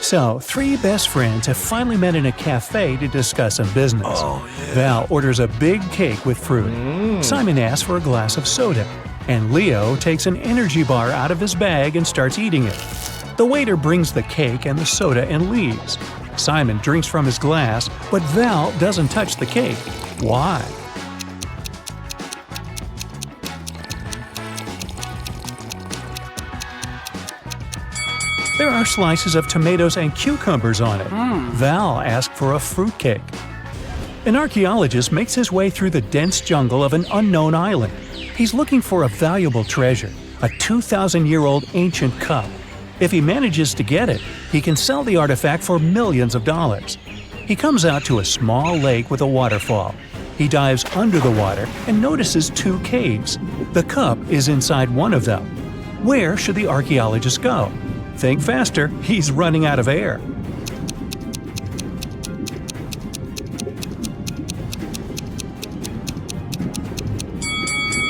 So, three best friends have finally met in a cafe to discuss some business. Val orders a big cake with fruit. Simon asks for a glass of soda. And Leo takes an energy bar out of his bag and starts eating it. The waiter brings the cake and the soda and leaves. Simon drinks from his glass, but Val doesn't touch the cake. Why? There are slices of tomatoes and cucumbers on it. Val asked for a fruitcake. An archaeologist makes his way through the dense jungle of an unknown island. He's looking for a valuable treasure, a 2,000-year-old ancient cup. If he manages to get it, he can sell the artifact for millions of dollars. He comes out to a small lake with a waterfall. He dives under the water and notices two caves. The cup is inside one of them. Where should the archaeologist go? Think faster, he's running out of air.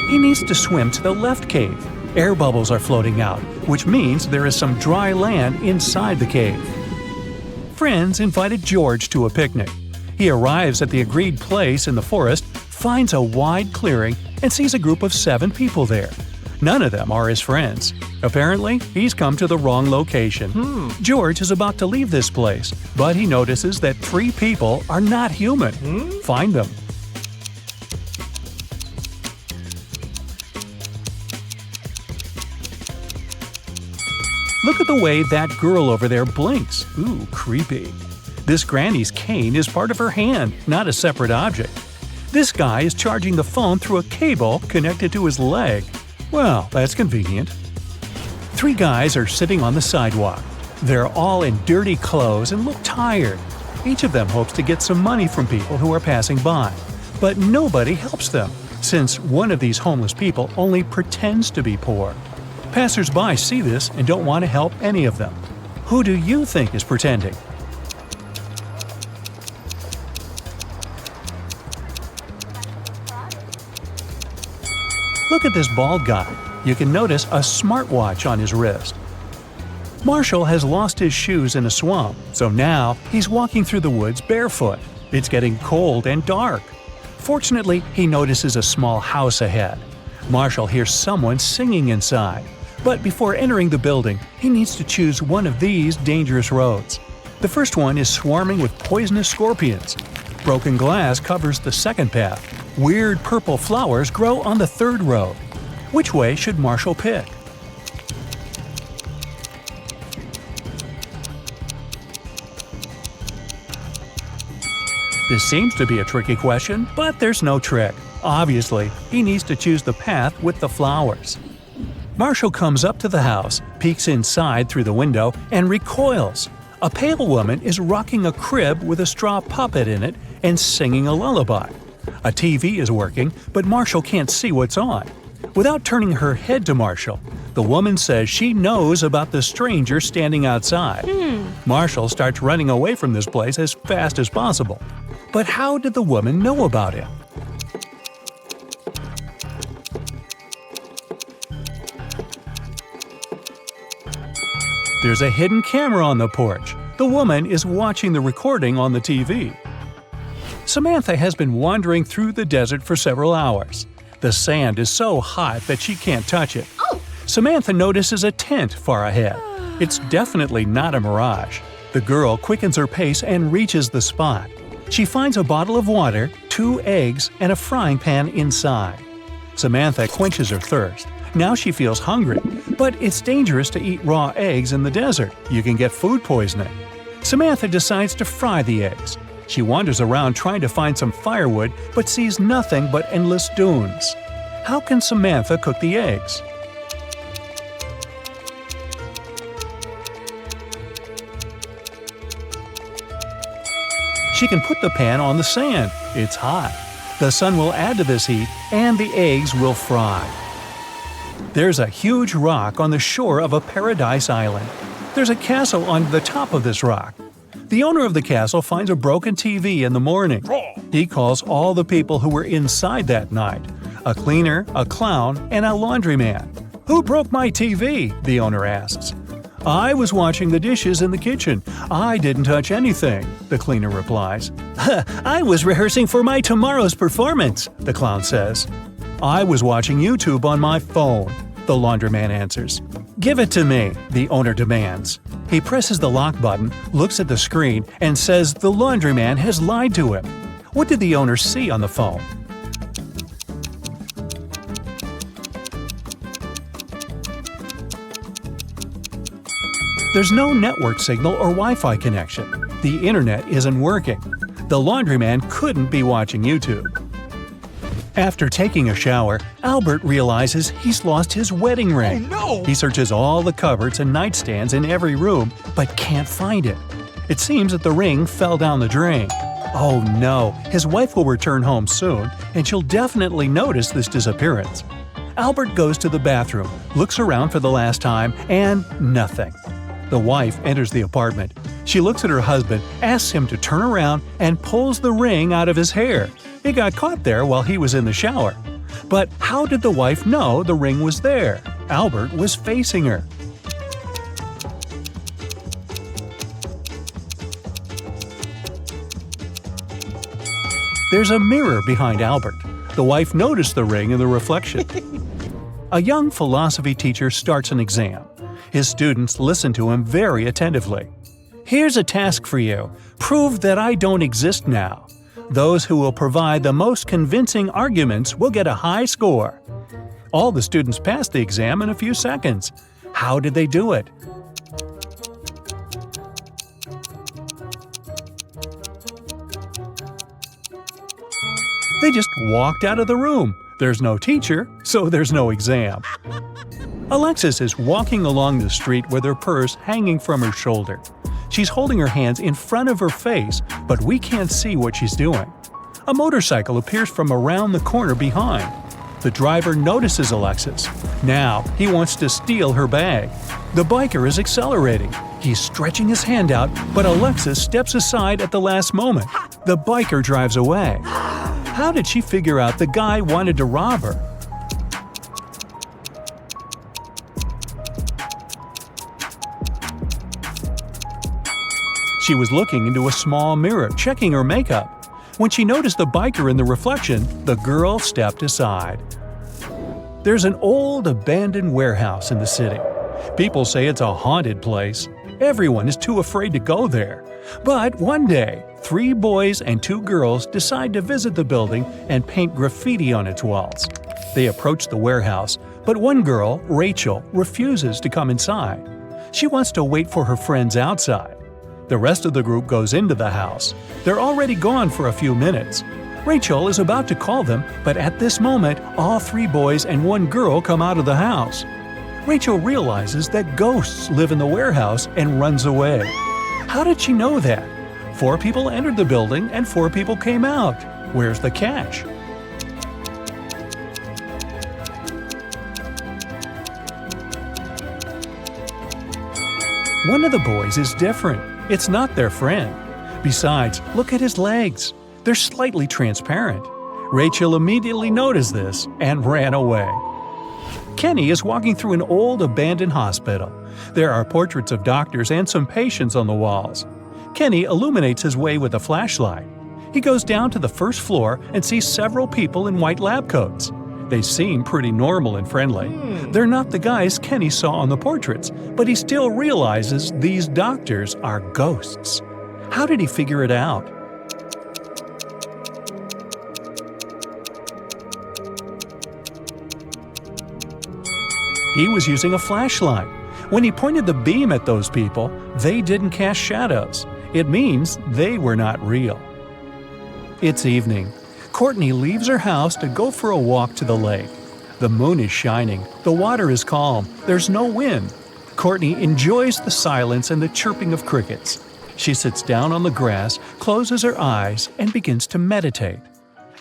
He needs to swim to the left cave. Air bubbles are floating out, which means there is some dry land inside the cave. Friends invited George to a picnic. He arrives at the agreed place in the forest, finds a wide clearing, and sees a group of 7 people there. None of them are his friends. Apparently, he's come to the wrong location. George is about to leave this place, but he notices that 3 people are not human. Find them. Look at the way that girl over there blinks. Ooh, creepy. This granny's cane is part of her hand, not a separate object. This guy is charging the phone through a cable connected to his leg. Well, that's convenient. 3 guys are sitting on the sidewalk. They're all in dirty clothes and look tired. Each of them hopes to get some money from people who are passing by. But nobody helps them, since one of these homeless people only pretends to be poor. Passers-by see this and don't want to help any of them. Who do you think is pretending? Look at this bald guy. You can notice a smartwatch on his wrist. Marshall has lost his shoes in a swamp, so now he's walking through the woods barefoot. It's getting cold and dark. Fortunately, he notices a small house ahead. Marshall hears someone singing inside. But before entering the building, he needs to choose one of these dangerous roads. The first one is swarming with poisonous scorpions. Broken glass covers the second path. Weird purple flowers grow on the third road. Which way should Marshall pick? This seems to be a tricky question, but there's no trick. Obviously, he needs to choose the path with the flowers. Marshall comes up to the house, peeks inside through the window, and recoils. A pale woman is rocking a crib with a straw puppet in it and singing a lullaby. A TV is working, but Marshall can't see what's on. Without turning her head to Marshall, the woman says she knows about the stranger standing outside. Marshall starts running away from this place as fast as possible. But how did the woman know about him? There's a hidden camera on the porch. The woman is watching the recording on the TV. Samantha has been wandering through the desert for several hours. The sand is so hot that she can't touch it. Samantha notices a tent far ahead. It's definitely not a mirage. The girl quickens her pace and reaches the spot. She finds a bottle of water, 2 eggs, and a frying pan inside. Samantha quenches her thirst. Now she feels hungry, but it's dangerous to eat raw eggs in the desert. You can get food poisoning. Samantha decides to fry the eggs. She wanders around trying to find some firewood, but sees nothing but endless dunes. How can Samantha cook the eggs? She can put the pan on the sand. It's hot. The sun will add to this heat, and the eggs will fry. There's a huge rock on the shore of a paradise island. There's a castle on the top of this rock. The owner of the castle finds a broken TV in the morning. He calls all the people who were inside that night: a cleaner, a clown, and a laundryman. "Who broke my TV?" the owner asks. "I was washing the dishes in the kitchen. I didn't touch anything," the cleaner replies. "I was rehearsing for my tomorrow's performance," the clown says. "I was watching YouTube on my phone," the laundryman answers. "Give it to me," the owner demands. He presses the lock button, looks at the screen, and says the laundryman has lied to him. What did the owner see on the phone? There's no network signal or Wi-Fi connection. The internet isn't working. The laundryman couldn't be watching YouTube. After taking a shower, Albert realizes he's lost his wedding ring. Oh no! He searches all the cupboards and nightstands in every room, but can't find it. It seems that the ring fell down the drain. Oh no, his wife will return home soon, and she'll definitely notice this disappearance. Albert goes to the bathroom, looks around for the last time, and nothing. The wife enters the apartment. She looks at her husband, asks him to turn around, and pulls the ring out of his hair. It got caught there while he was in the shower. But how did the wife know the ring was there? Albert was facing her. There's a mirror behind Albert. The wife noticed the ring in the reflection. A young philosophy teacher starts an exam. His students listen to him very attentively. "Here's a task for you. Prove that I don't exist now. Those who will provide the most convincing arguments will get a high score." All the students passed the exam in a few seconds. How did they do it? They just walked out of the room. There's no teacher, so there's no exam. Alexis is walking along the street with her purse hanging from her shoulder. She's holding her hands in front of her face, but we can't see what she's doing. A motorcycle appears from around the corner behind. The driver notices Alexis. Now he wants to steal her bag. The biker is accelerating. He's stretching his hand out, but Alexis steps aside at the last moment. The biker drives away. How did she figure out the guy wanted to rob her? She was looking into a small mirror, checking her makeup. When she noticed the biker in the reflection, the girl stepped aside. There's an old, abandoned warehouse in the city. People say it's a haunted place. Everyone is too afraid to go there. But one day, 3 boys and 2 girls decide to visit the building and paint graffiti on its walls. They approach the warehouse, but one girl, Rachel, refuses to come inside. She wants to wait for her friends outside. The rest of the group goes into the house. They're already gone for a few minutes. Rachel is about to call them, but at this moment, all 3 boys and 1 girl come out of the house. Rachel realizes that ghosts live in the warehouse and runs away. How did she know that? 4 people entered the building and 4 people came out. Where's the catch? One of the boys is different. It's not their friend. Besides, look at his legs. They're slightly transparent. Rachel immediately noticed this and ran away. Kenny is walking through an old abandoned hospital. There are portraits of doctors and some patients on the walls. Kenny illuminates his way with a flashlight. He goes down to the first floor and sees several people in white lab coats. They seem pretty normal and friendly. They're not the guys Kenny saw on the portraits, but he still realizes these doctors are ghosts. How did he figure it out? He was using a flashlight. When he pointed the beam at those people, they didn't cast shadows. It means they were not real. It's evening. Courtney leaves her house to go for a walk to the lake. The moon is shining, the water is calm, there's no wind. Courtney enjoys the silence and the chirping of crickets. She sits down on the grass, closes her eyes, and begins to meditate.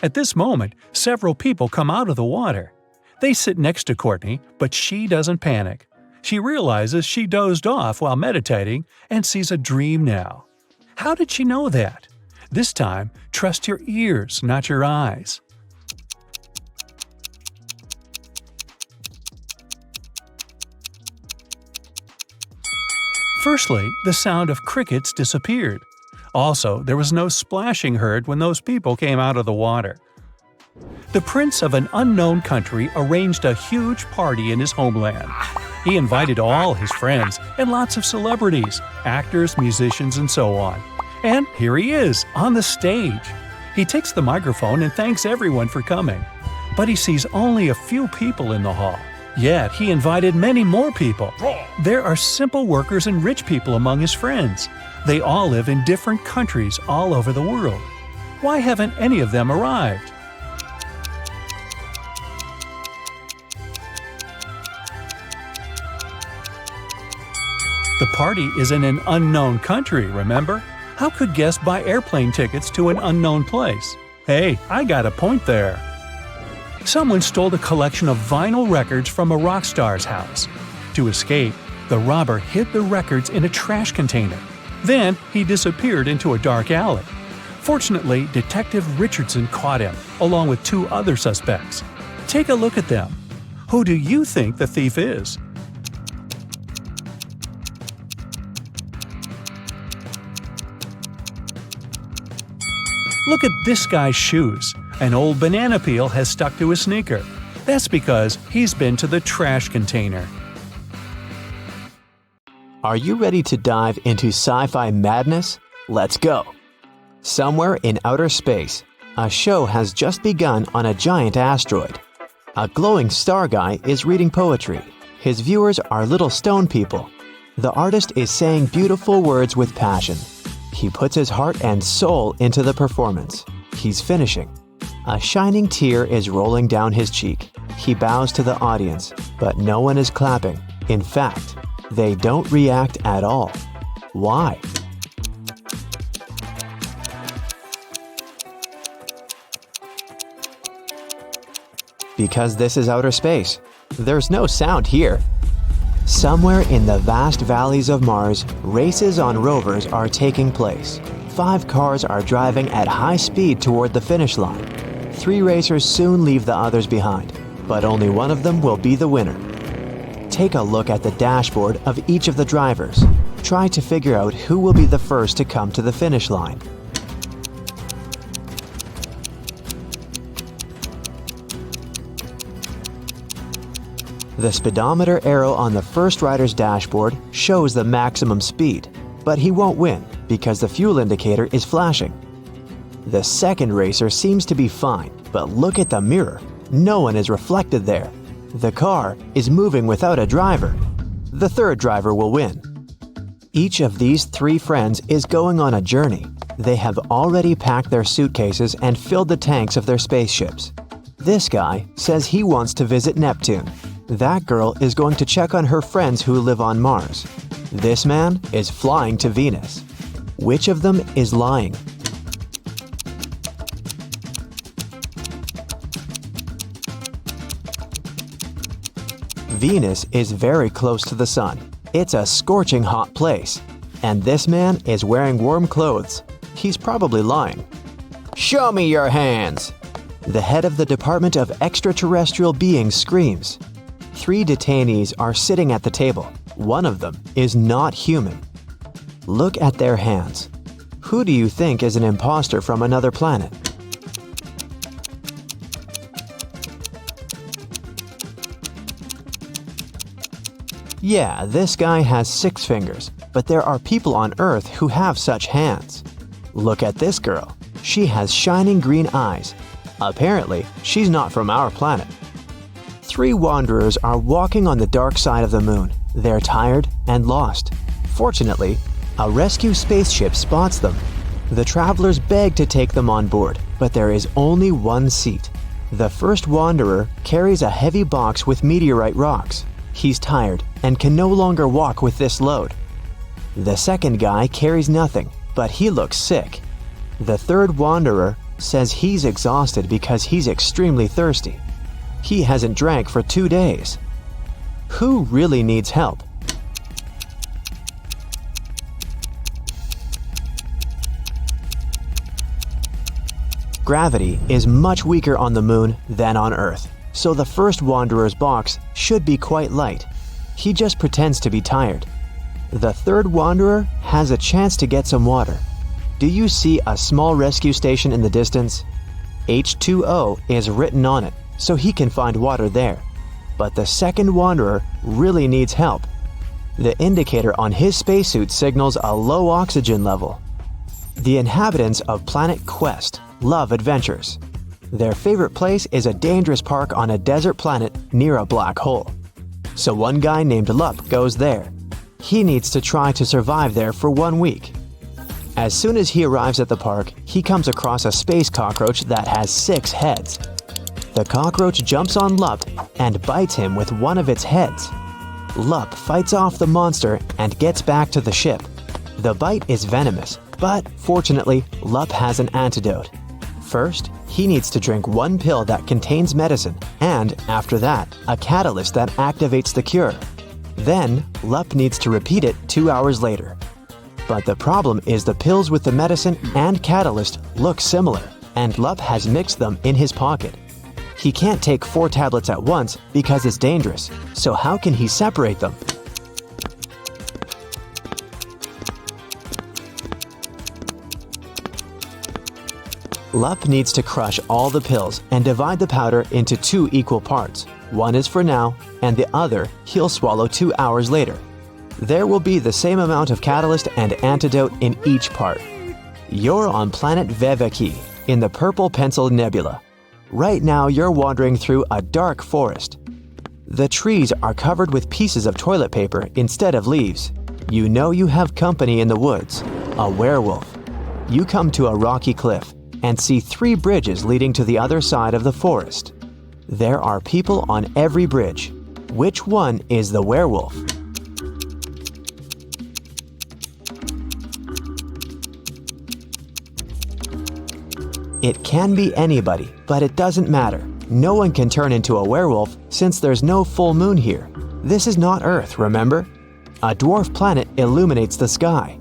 At this moment, several people come out of the water. They sit next to Courtney, but she doesn't panic. She realizes she dozed off while meditating and sees a dream now. How did she know that? This time, trust your ears, not your eyes. Firstly, the sound of crickets disappeared. Also, there was no splashing heard when those people came out of the water. The prince of an unknown country arranged a huge party in his homeland. He invited all his friends and lots of celebrities, actors, musicians, and so on. And here he is, on the stage. He takes the microphone and thanks everyone for coming. But he sees only a few people in the hall. Yet he invited many more people. There are simple workers and rich people among his friends. They all live in different countries all over the world. Why haven't any of them arrived? The party is in an unknown country, remember? How could guests buy airplane tickets to an unknown place? Hey, I got a point there. Someone stole a collection of vinyl records from a rock star's house. To escape, the robber hid the records in a trash container. Then he disappeared into a dark alley. Fortunately, Detective Richardson caught him, along with 2 other suspects. Take a look at them. Who do you think the thief is? Look at this guy's shoes. An old banana peel has stuck to his sneaker. That's because he's been to the trash container. Are you ready to dive into sci-fi madness? Let's go! Somewhere in outer space, a show has just begun on a giant asteroid. A glowing star guy is reading poetry. His viewers are little stone people. The artist is saying beautiful words with passion. He puts his heart and soul into the performance. He's finishing. A shining tear is rolling down his cheek. He bows to the audience, but no one is clapping. In fact, they don't react at all. Why? Because this is outer space. There's no sound here. Somewhere in the vast valleys of Mars, races on rovers are taking place. 5 cars are driving at high speed toward the finish line. 3 racers soon leave the others behind, but only one of them will be the winner. Take a look at the dashboard of each of the drivers. Try to figure out who will be the first to come to the finish line. The speedometer arrow on the first rider's dashboard shows the maximum speed, but he won't win because the fuel indicator is flashing. The second racer seems to be fine, but look at the mirror. No one is reflected there. The car is moving without a driver. The third driver will win. Each of these 3 friends is going on a journey. They have already packed their suitcases and filled the tanks of their spaceships. This guy says he wants to visit Neptune. That girl is going to check on her friends who live on Mars. This man is flying to Venus. Which of them is lying? Venus is very close to the sun. It's a scorching hot place. And this man is wearing warm clothes. He's probably lying. Show me your hands! The head of the Department of Extraterrestrial Beings screams. 3 detainees are sitting at the table. One of them is not human. Look at their hands. Who do you think is an imposter from another planet? Yeah, this guy has 6 fingers, but there are people on Earth who have such hands. Look at this girl. She has shining green eyes. Apparently, she's not from our planet. 3 wanderers are walking on the dark side of the moon. They're tired and lost. Fortunately, a rescue spaceship spots them. The travelers beg to take them on board, but there is only one seat. The first wanderer carries a heavy box with meteorite rocks. He's tired and can no longer walk with this load. The second guy carries nothing, but he looks sick. The third wanderer says he's exhausted because he's extremely thirsty. He hasn't drank for 2 days. Who really needs help? Gravity is much weaker on the moon than on Earth, so the first wanderer's box should be quite light. He just pretends to be tired. The third wanderer has a chance to get some water. Do you see a small rescue station in the distance? H2O is written on it, so he can find water there. But the second wanderer really needs help. The indicator on his spacesuit signals a low oxygen level. The inhabitants of Planet Quest love adventures. Their favorite place is a dangerous park on a desert planet near a black hole. So one guy named Lup goes there. He needs to try to survive there for 1 week. As soon as he arrives at the park, he comes across a space cockroach that has 6 heads. The cockroach jumps on Lup and bites him with one of its heads. Lup fights off the monster and gets back to the ship. The bite is venomous, but fortunately, Lup has an antidote. First, he needs to drink 1 pill that contains medicine, and after that, a catalyst that activates the cure. Then, Lup needs to repeat it 2 hours later. But the problem is the pills with the medicine and catalyst look similar, and Lup has mixed them in his pocket. He can't take 4 tablets at once because it's dangerous, so how can he separate them? Lup needs to crush all the pills and divide the powder into 2 equal parts. One is for now, and the other he'll swallow 2 hours later. There will be the same amount of catalyst and antidote in each part. You're on planet Veveki in the Purple Pencil Nebula. Right now you're wandering through a dark forest. The trees are covered with pieces of toilet paper instead of leaves. You know you have company in the woods, a werewolf. You come to a rocky cliff and see 3 bridges leading to the other side of the forest. There are people on every bridge. Which one is the werewolf? It can be anybody, but it doesn't matter. No one can turn into a werewolf since there's no full moon here. This is not Earth, remember? A dwarf planet illuminates the sky.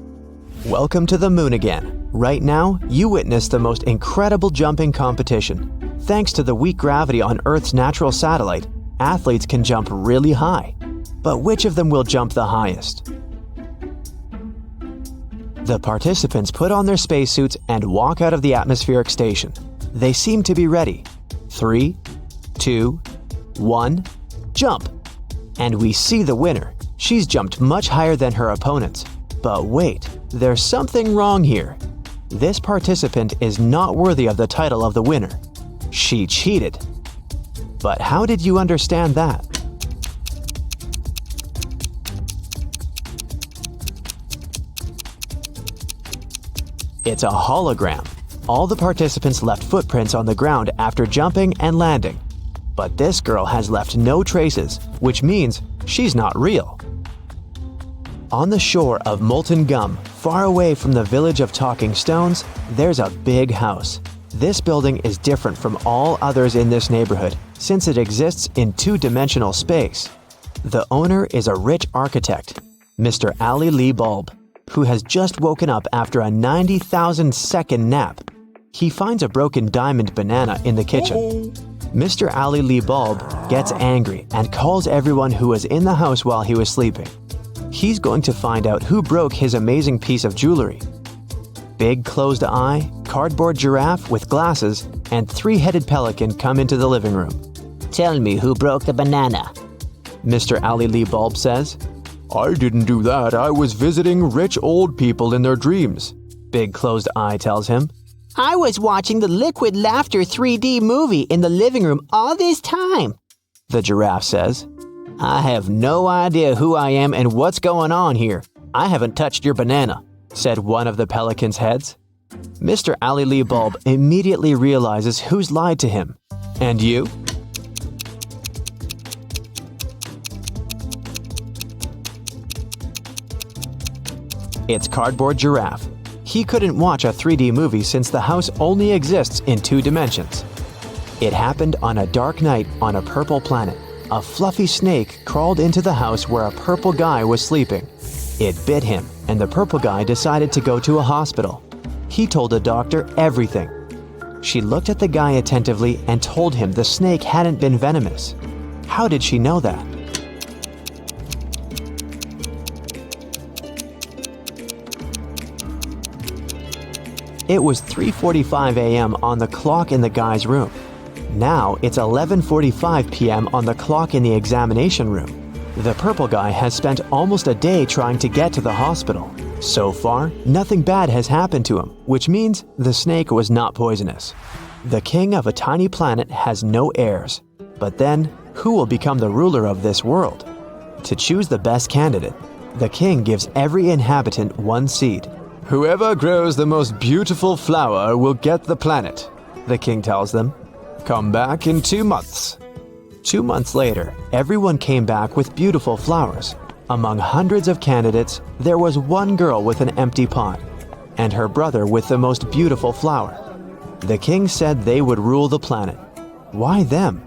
Welcome to the moon again. Right now, you witness the most incredible jumping competition. Thanks to the weak gravity on Earth's natural satellite, athletes can jump really high. But which of them will jump the highest? The participants put on their spacesuits and walk out of the atmospheric station. They seem to be ready. 3, 2, 1, jump! And we see the winner. She's jumped much higher than her opponents. But wait, there's something wrong here. This participant is not worthy of the title of the winner. She cheated. But how did you understand that? It's a hologram. All the participants left footprints on the ground after jumping and landing. But this girl has left no traces, which means she's not real. On the shore of Molten Gum, far away from the village of Talking Stones, there's a big house. This building is different from all others in this neighborhood since it exists in 2-dimensional space. The owner is a rich architect, Mr. Ali Lee Bulb, who has just woken up after a 90,000-second nap. He finds a broken diamond banana in the kitchen. Mr. Ali Lee Bulb gets angry and calls everyone who was in the house while he was sleeping. He's going to find out who broke his amazing piece of jewelry. Big closed eye, cardboard giraffe with glasses, and 3-headed pelican come into the living room. Tell me who broke the banana. Mr. Ali Lee Bulb says. I didn't do that. I was visiting rich old people in their dreams, Big closed eye tells him. I was watching the Liquid Laughter 3D movie in the living room all this time, the giraffe says. I have no idea who I am and what's going on here. I haven't touched your banana, said one of the pelican's heads. Mr. Ali Lee Bulb immediately realizes who's lied to him. And you? It's Cardboard Giraffe. He couldn't watch a 3D movie since the house only exists in 2 dimensions. It happened on a dark night on a purple planet. A fluffy snake crawled into the house where a purple guy was sleeping. It bit him, and the purple guy decided to go to a hospital. He told the doctor everything. She looked at the guy attentively and told him the snake hadn't been venomous. How did she know that? It was 3:45 a.m. on the clock in the guy's room. Now it's 11:45 p.m. on the clock in the examination room. The purple guy has spent almost a day trying to get to the hospital. So far, nothing bad has happened to him, which means the snake was not poisonous. The king of a tiny planet has no heirs. But then, who will become the ruler of this world? To choose the best candidate, the king gives every inhabitant one seed. "Whoever grows the most beautiful flower will get the planet," the king tells them. "Come back in 2 months." 2 months later, everyone came back with beautiful flowers. Among hundreds of candidates, there was one girl with an empty pot, and her brother with the most beautiful flower. The king said they would rule the planet. Why them?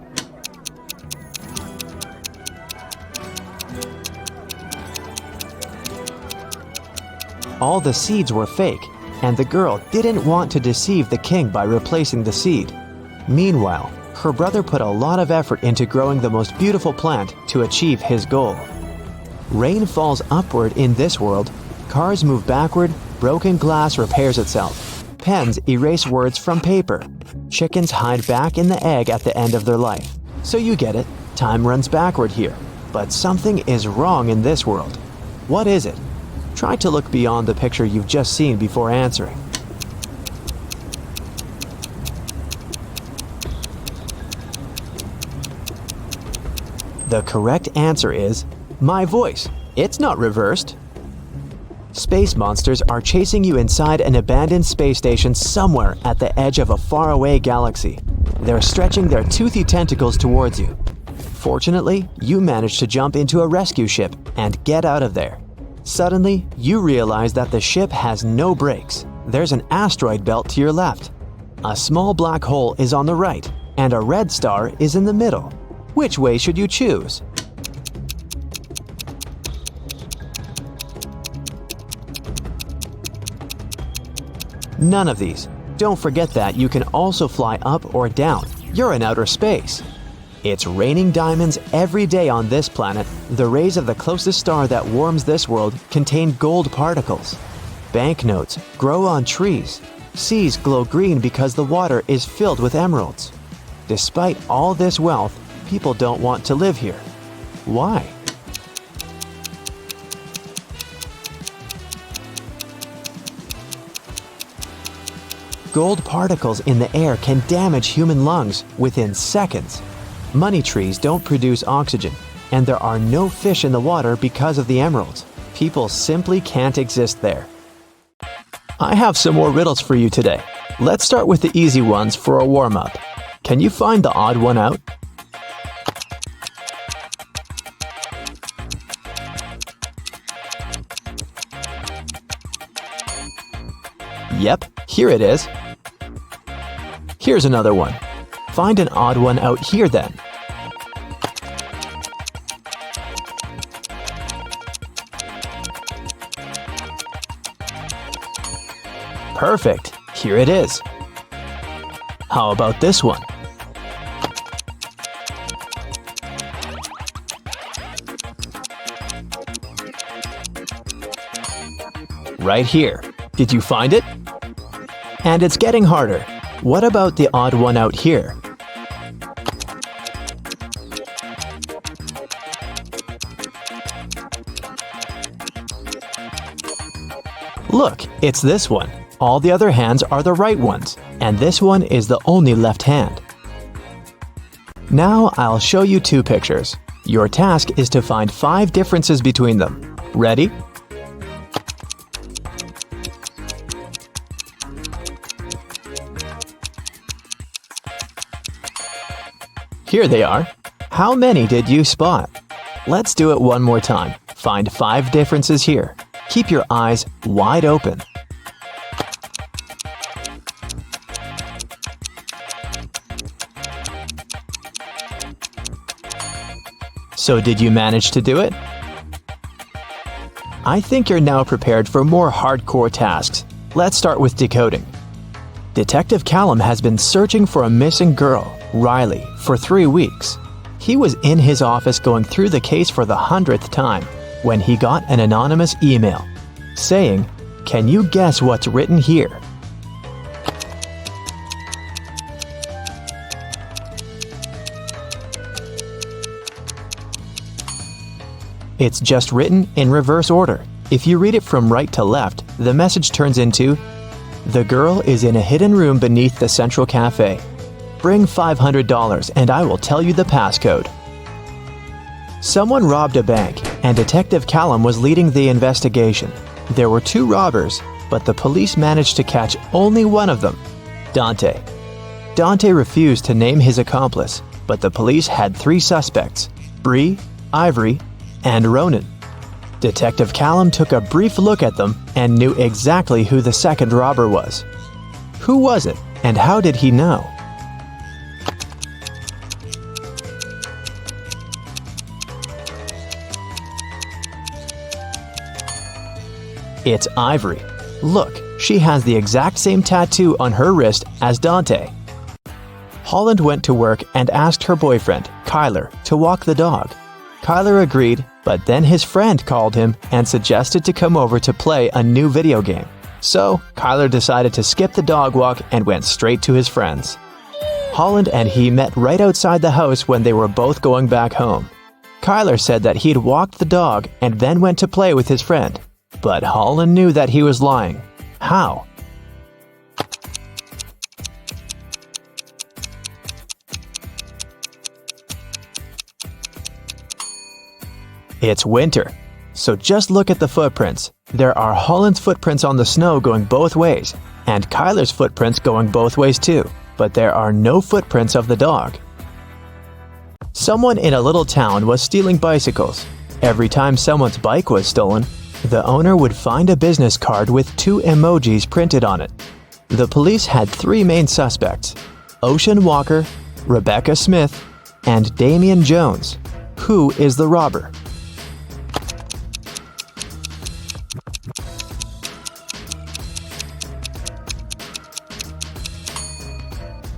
All the seeds were fake, and the girl didn't want to deceive the king by replacing the seed. Meanwhile, her brother put a lot of effort into growing the most beautiful plant to achieve his goal. Rain falls upward in this world, cars move backward, broken glass repairs itself, pens erase words from paper, chickens hide back in the egg at the end of their life. So you get it, time runs backward here. But something is wrong in this world. What is it? Try to look beyond the picture you've just seen before answering. The correct answer is my voice. It's not reversed. Space monsters are chasing you inside an abandoned space station somewhere at the edge of a faraway galaxy. They're stretching their toothy tentacles towards you. Fortunately, you manage to jump into a rescue ship and get out of there. Suddenly, you realize that the ship has no brakes. There's an asteroid belt to your left. A small black hole is on the right, and a red star is in the middle. Which way should you choose? None of these. Don't forget that you can also fly up or down. You're in outer space. It's raining diamonds every day on this planet. The rays of the closest star that warms this world contain gold particles. Banknotes grow on trees. Seas glow green because the water is filled with emeralds. Despite all this wealth, people don't want to live here. Why? Gold particles in the air can damage human lungs within seconds. Money trees don't produce oxygen, and there are no fish in the water because of the emeralds. People simply can't exist there. I have some more riddles for you today. Let's start with the easy ones for a warm-up. Can you find the odd one out? Yep, here it is. Here's another one. Find an odd one out here then. Perfect, here it is. How about this one? Right here. Did you find it? And it's getting harder. What about the odd one out here? Look, it's this one. All the other hands are the right ones, and this one is the only left hand. Now I'll show you two pictures. Your task is to find 5 differences between them. Ready? Here they are. How many did you spot? Let's do it one more time. Find 5 differences here. Keep your eyes wide open. So did you manage to do it? I think you're now prepared for more hardcore tasks. Let's start with decoding. Detective Callum has been searching for a missing girl, Riley, for 3 weeks. He was in his office going through the case for the 100th time when he got an anonymous email saying, "Can you guess what's written here?" It's just written in reverse order. If you read it from right to left, the message turns into, "The girl is in a hidden room beneath the Central Cafe. Bring $500 and I will tell you the passcode." Someone robbed a bank, and Detective Callum was leading the investigation. There were 2 robbers, but the police managed to catch only one of them, Dante. Dante refused to name his accomplice, but the police had 3 suspects, Bree, Ivory, and Ronan. Detective Callum took a brief look at them and knew exactly who the second robber was. Who was it, and how did he know? It's Ivory. Look, she has the exact same tattoo on her wrist as Dante. Holland went to work and asked her boyfriend, Kyler, to walk the dog. Kyler agreed, but then his friend called him and suggested to come over to play a new video game. So, Kyler decided to skip the dog walk and went straight to his friends. Holland and he met right outside the house when they were both going back home. Kyler said that he'd walked the dog and then went to play with his friend. But Holland knew that he was lying. How? It's winter, so just look at the footprints. There are Holland's footprints on the snow going both ways, and Kyler's footprints going both ways too, but there are no footprints of the dog. Someone in a little town was stealing bicycles. Every time someone's bike was stolen, the owner would find a business card with 2 emojis printed on it. The police had 3 main suspects, Ocean Walker, Rebecca Smith, and Damian Jones. Who is the robber?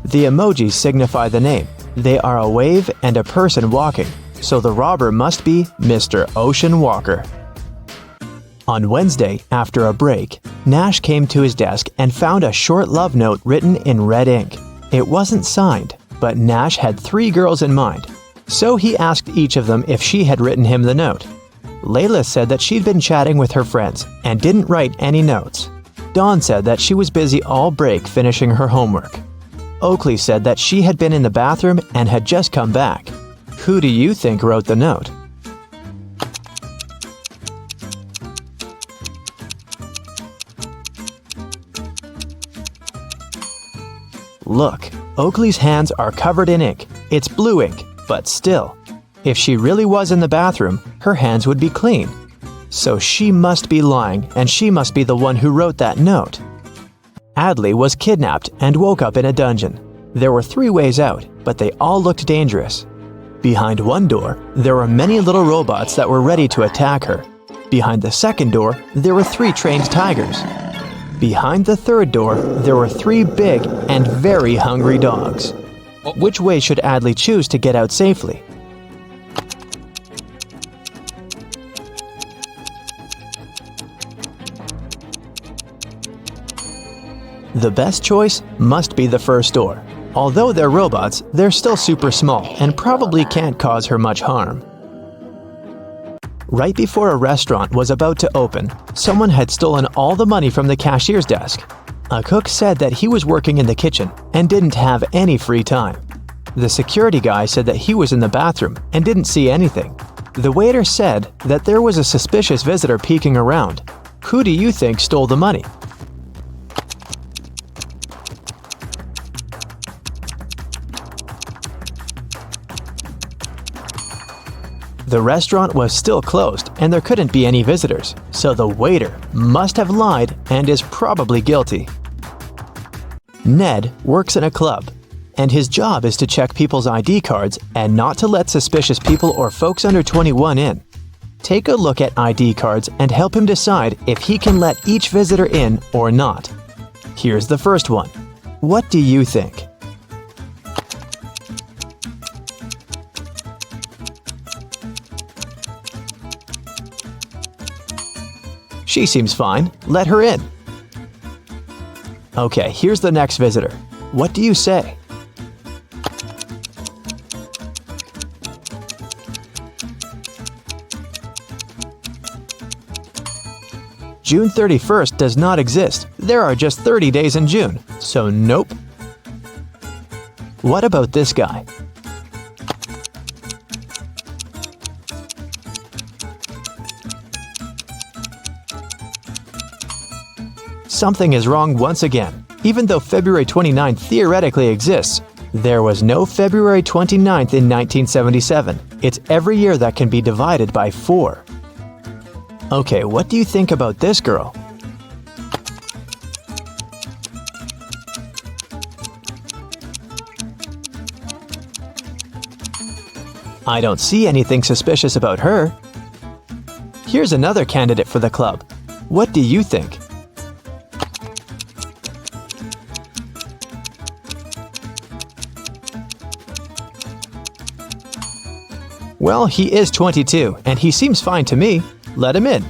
The emojis signify the name. They are a wave and a person walking, so the robber must be Mr. Ocean Walker. On Wednesday, after a break, Nash came to his desk and found a short love note written in red ink. It wasn't signed, but Nash had 3 girls in mind, so he asked each of them if she had written him the note. Layla said that she'd been chatting with her friends and didn't write any notes. Dawn said that she was busy all break finishing her homework. Oakley said that she had been in the bathroom and had just come back. Who do you think wrote the note? Look, Oakley's hands are covered in ink. It's blue ink, but still. If she really was in the bathroom, her hands would be clean. So she must be lying, and she must be the one who wrote that note. Adley was kidnapped and woke up in a dungeon. There were 3 ways out, but they all looked dangerous. Behind one door, there were many little robots that were ready to attack her. Behind the second door, there were 3 trained tigers. Behind the third door, there were 3 big and very hungry dogs. Which way should Adley choose to get out safely? The best choice must be the first door. Although they're robots, they're still super small and probably can't cause her much harm. Right before a restaurant was about to open, someone had stolen all the money from the cashier's desk. A cook said that he was working in the kitchen and didn't have any free time. The security guy said that he was in the bathroom and didn't see anything. The waiter said that there was a suspicious visitor peeking around. Who do you think stole the money? The restaurant was still closed and there couldn't be any visitors, so the waiter must have lied and is probably guilty. Ned works in a club, and his job is to check people's ID cards and not to let suspicious people or folks under 21 in. Take a look at ID cards and help him decide if he can let each visitor in or not. Here's the first one. What do you think? She seems fine. Let her in. Okay, here's the next visitor. What do you say? June 31st does not exist. There are just 30 days in June, so nope. What about this guy? Something is wrong once again. Even though February 29th theoretically exists, there was no February 29th in 1977. It's every year that can be divided by 4. Okay, what do you think about this girl? I don't see anything suspicious about her. Here's another candidate for the club. What do you think? Well, he is 22, and he seems fine to me. Let him in.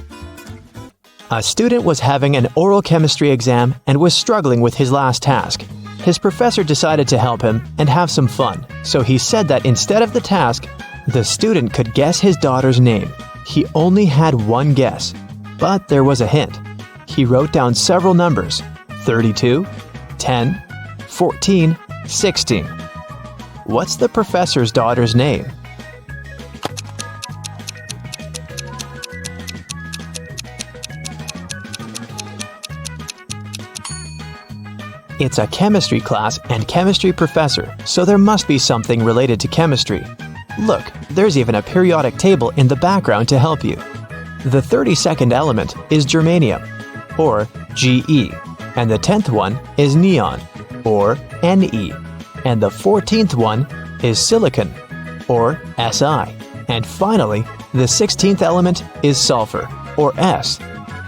A student was having an oral chemistry exam and was struggling with his last task. His professor decided to help him and have some fun, so he said that instead of the task, the student could guess his daughter's name. He only had one guess, but there was a hint. He wrote down several numbers: 32, 10, 14, 16. What's the professor's daughter's name? It's a chemistry class and chemistry professor, so there must be something related to chemistry. Look, there's even a periodic table in the background to help you. The 32nd element is germanium, or Ge, and the 10th one is neon, or Ne, and the 14th one is silicon, or Si, and finally, the 16th element is sulfur, or S.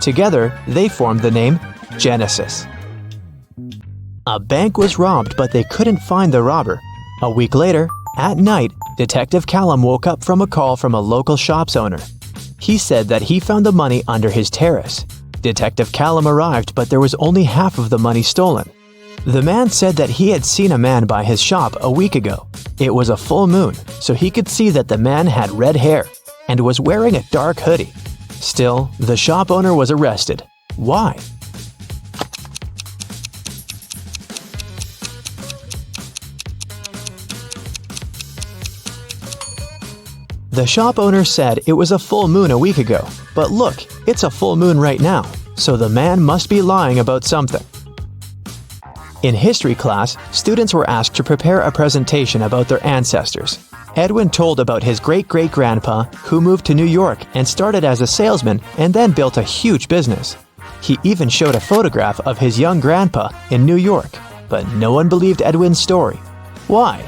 Together, they form the name Genesis. A bank was robbed, but they couldn't find the robber. A week later, at night, Detective Callum woke up from a call from a local shop's owner. He said that he found the money under his terrace. Detective Callum arrived, but there was only half of the money stolen. The man said that he had seen a man by his shop a week ago. It was a full moon, so he could see that the man had red hair and was wearing a dark hoodie. Still, the shop owner was arrested. Why? The shop owner said it was a full moon a week ago, but look, it's a full moon right now, so the man must be lying about something. In history class, students were asked to prepare a presentation about their ancestors. Edwin told about his great-great-grandpa who moved to New York and started as a salesman and then built a huge business. He even showed a photograph of his young grandpa in New York, but no one believed Edwin's story. Why?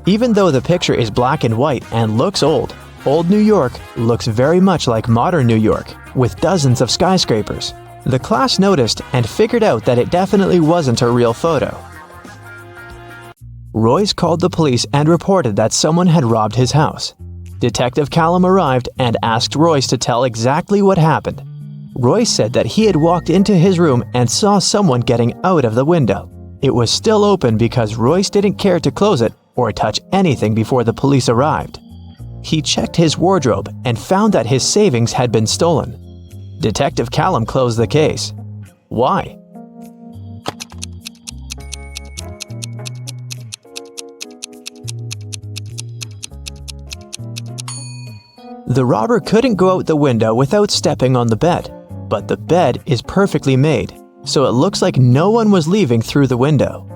Even though the picture is black and white and looks old, old New York looks very much like modern New York, with dozens of skyscrapers. The class noticed and figured out that it definitely wasn't a real photo. Royce called the police and reported that someone had robbed his house. Detective Callum arrived and asked Royce to tell exactly what happened. Royce said that he had walked into his room and saw someone getting out of the window. It was still open because Royce didn't care to close it or touch anything before the police arrived. He checked his wardrobe and found that his savings had been stolen. Detective Callum closed the case. Why? The robber couldn't go out the window without stepping on the bed, but the bed is perfectly made, so it looks like no one was leaving through the window.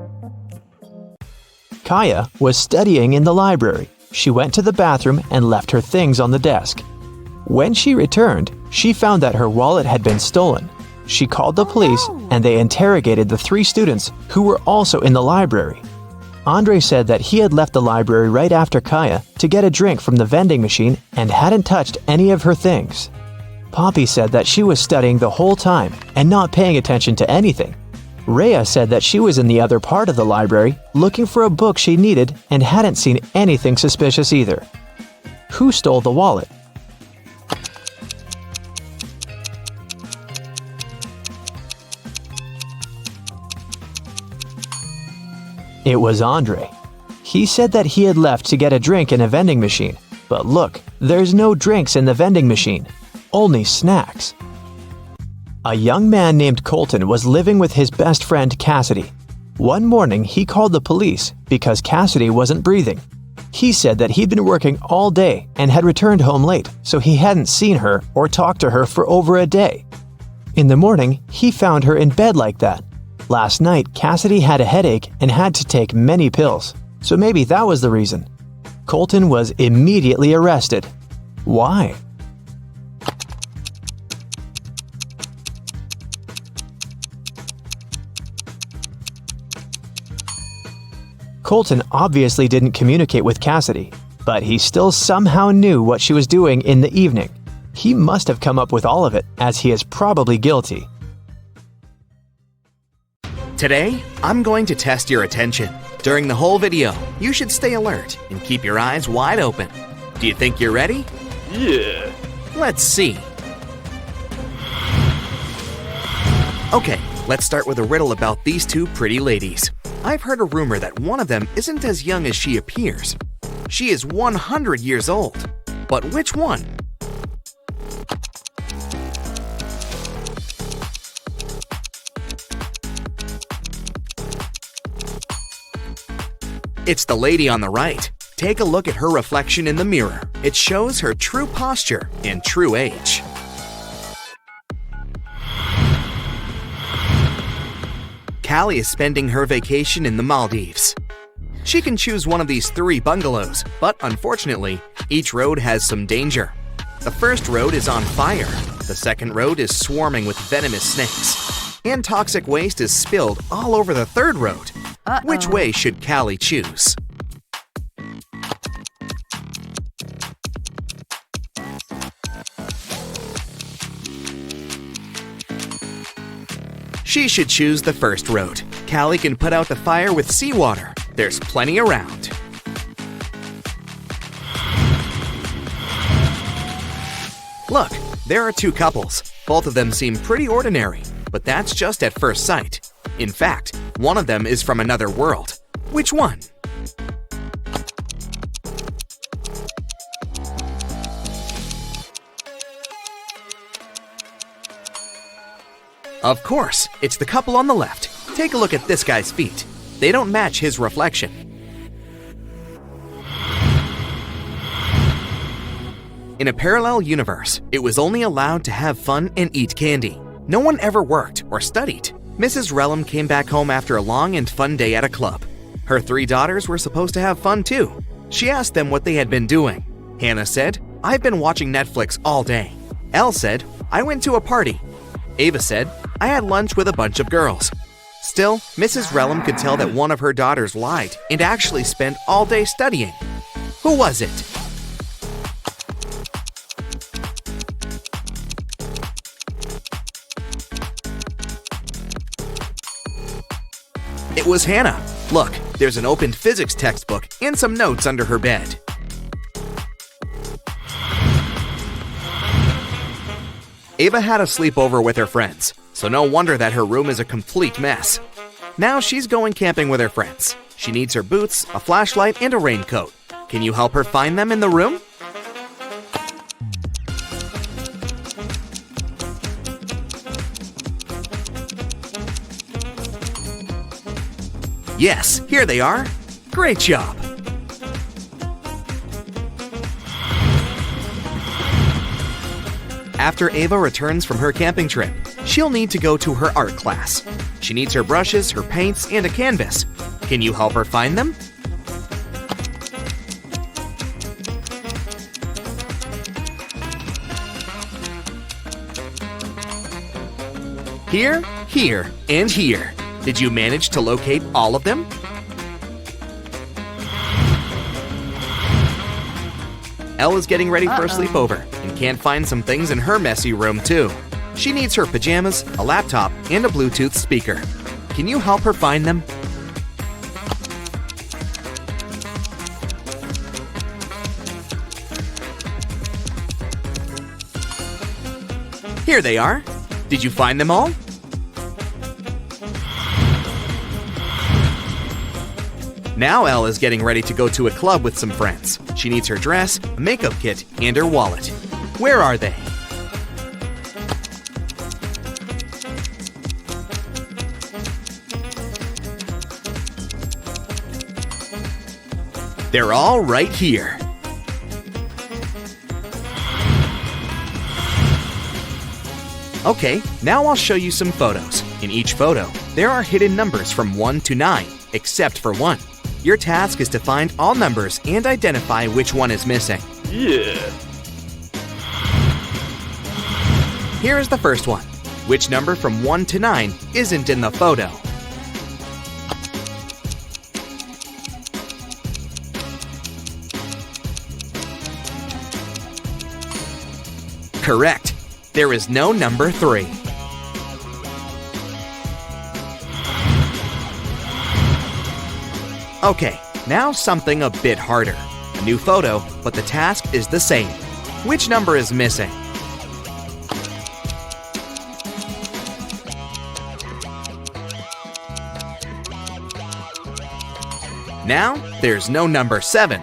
Kaya was studying in the library. She went to the bathroom and left her things on the desk. When she returned, she found that her wallet had been stolen. She called the police and they interrogated the 3 students who were also in the library. Andre said that he had left the library right after Kaya to get a drink from the vending machine and hadn't touched any of her things. Poppy said that she was studying the whole time and not paying attention to anything. Rhea said that she was in the other part of the library looking for a book she needed and hadn't seen anything suspicious either. Who stole the wallet? It was Andre. He said that he had left to get a drink in a vending machine. But look, there's no drinks in the vending machine, only snacks. A young man named Colton was living with his best friend Cassidy. One morning, he called the police because Cassidy wasn't breathing. He said that he'd been working all day and had returned home late, so he hadn't seen her or talked to her for over a day. In the morning, he found her in bed like that. Last night, Cassidy had a headache and had to take many pills, so maybe that was the reason. Colton was immediately arrested. Why? Colton obviously didn't communicate with Cassidy, but he still somehow knew what she was doing in the evening. He must have come up with all of it, as he is probably guilty. Today, I'm going to test your attention. During the whole video, you should stay alert and keep your eyes wide open. Do you think you're ready? Yeah. Let's see. Okay, let's start with a riddle about these two pretty ladies. I've heard a rumor that one of them isn't as young as she appears. She is 100 years old. But which one? It's the lady on the right. Take a look at her reflection in the mirror. It shows her true posture and true age. Callie is spending her vacation in the Maldives. She can choose one of these 3 bungalows, but unfortunately, each road has some danger. The first road is on fire. The second road is swarming with venomous snakes. And toxic waste is spilled all over the third road. Which way should Callie choose? She should choose the first road. Callie can put out the fire with seawater. There's plenty around. Look, there are 2 couples. Both of them seem pretty ordinary, but that's just at first sight. In fact, one of them is from another world. Which one? Of course, it's the couple on the left. Take a look at this guy's feet. They don't match his reflection. In a parallel universe, it was only allowed to have fun and eat candy. No one ever worked or studied. Mrs. Relum came back home after a long and fun day at a club. Her 3 daughters were supposed to have fun too. She asked them what they had been doing. Hannah said, "I've been watching Netflix all day." Elle said, "I went to a party." Ava said, "I had lunch with a bunch of girls." Still, Mrs. Relum could tell that one of her daughters lied and actually spent all day studying. Who was it? It was Hannah. Look, there's an opened physics textbook and some notes under her bed. Ava had a sleepover with her friends, so no wonder that her room is a complete mess. Now she's going camping with her friends. She needs her boots, a flashlight, and a raincoat. Can you help her find them in the room? Yes, here they are. Great job. After Ava returns from her camping trip, she'll need to go to her art class. She needs her brushes, her paints, and a canvas. Can you help her find them? Here, here, and here. Did you manage to locate all of them? Elle is getting ready for a sleepover and can't find some things in her messy room too. She needs her pajamas, a laptop, and a Bluetooth speaker. Can you help her find them? Here they are. Did you find them all? Now Elle is getting ready to go to a club with some friends. She needs her dress, a makeup kit, and her wallet. Where are they? They're all right here. Okay, now I'll show you some photos. In each photo, there are hidden numbers from 1 to 9, except for 1. Your task is to find all numbers and identify which one is missing. Yeah. Here is the first one. Which number from 1 to 9 isn't in the photo? Correct. There is no number 3. Okay, now something a bit harder. A new photo, but the task is the same. Which number is missing? Now, there's no number 7.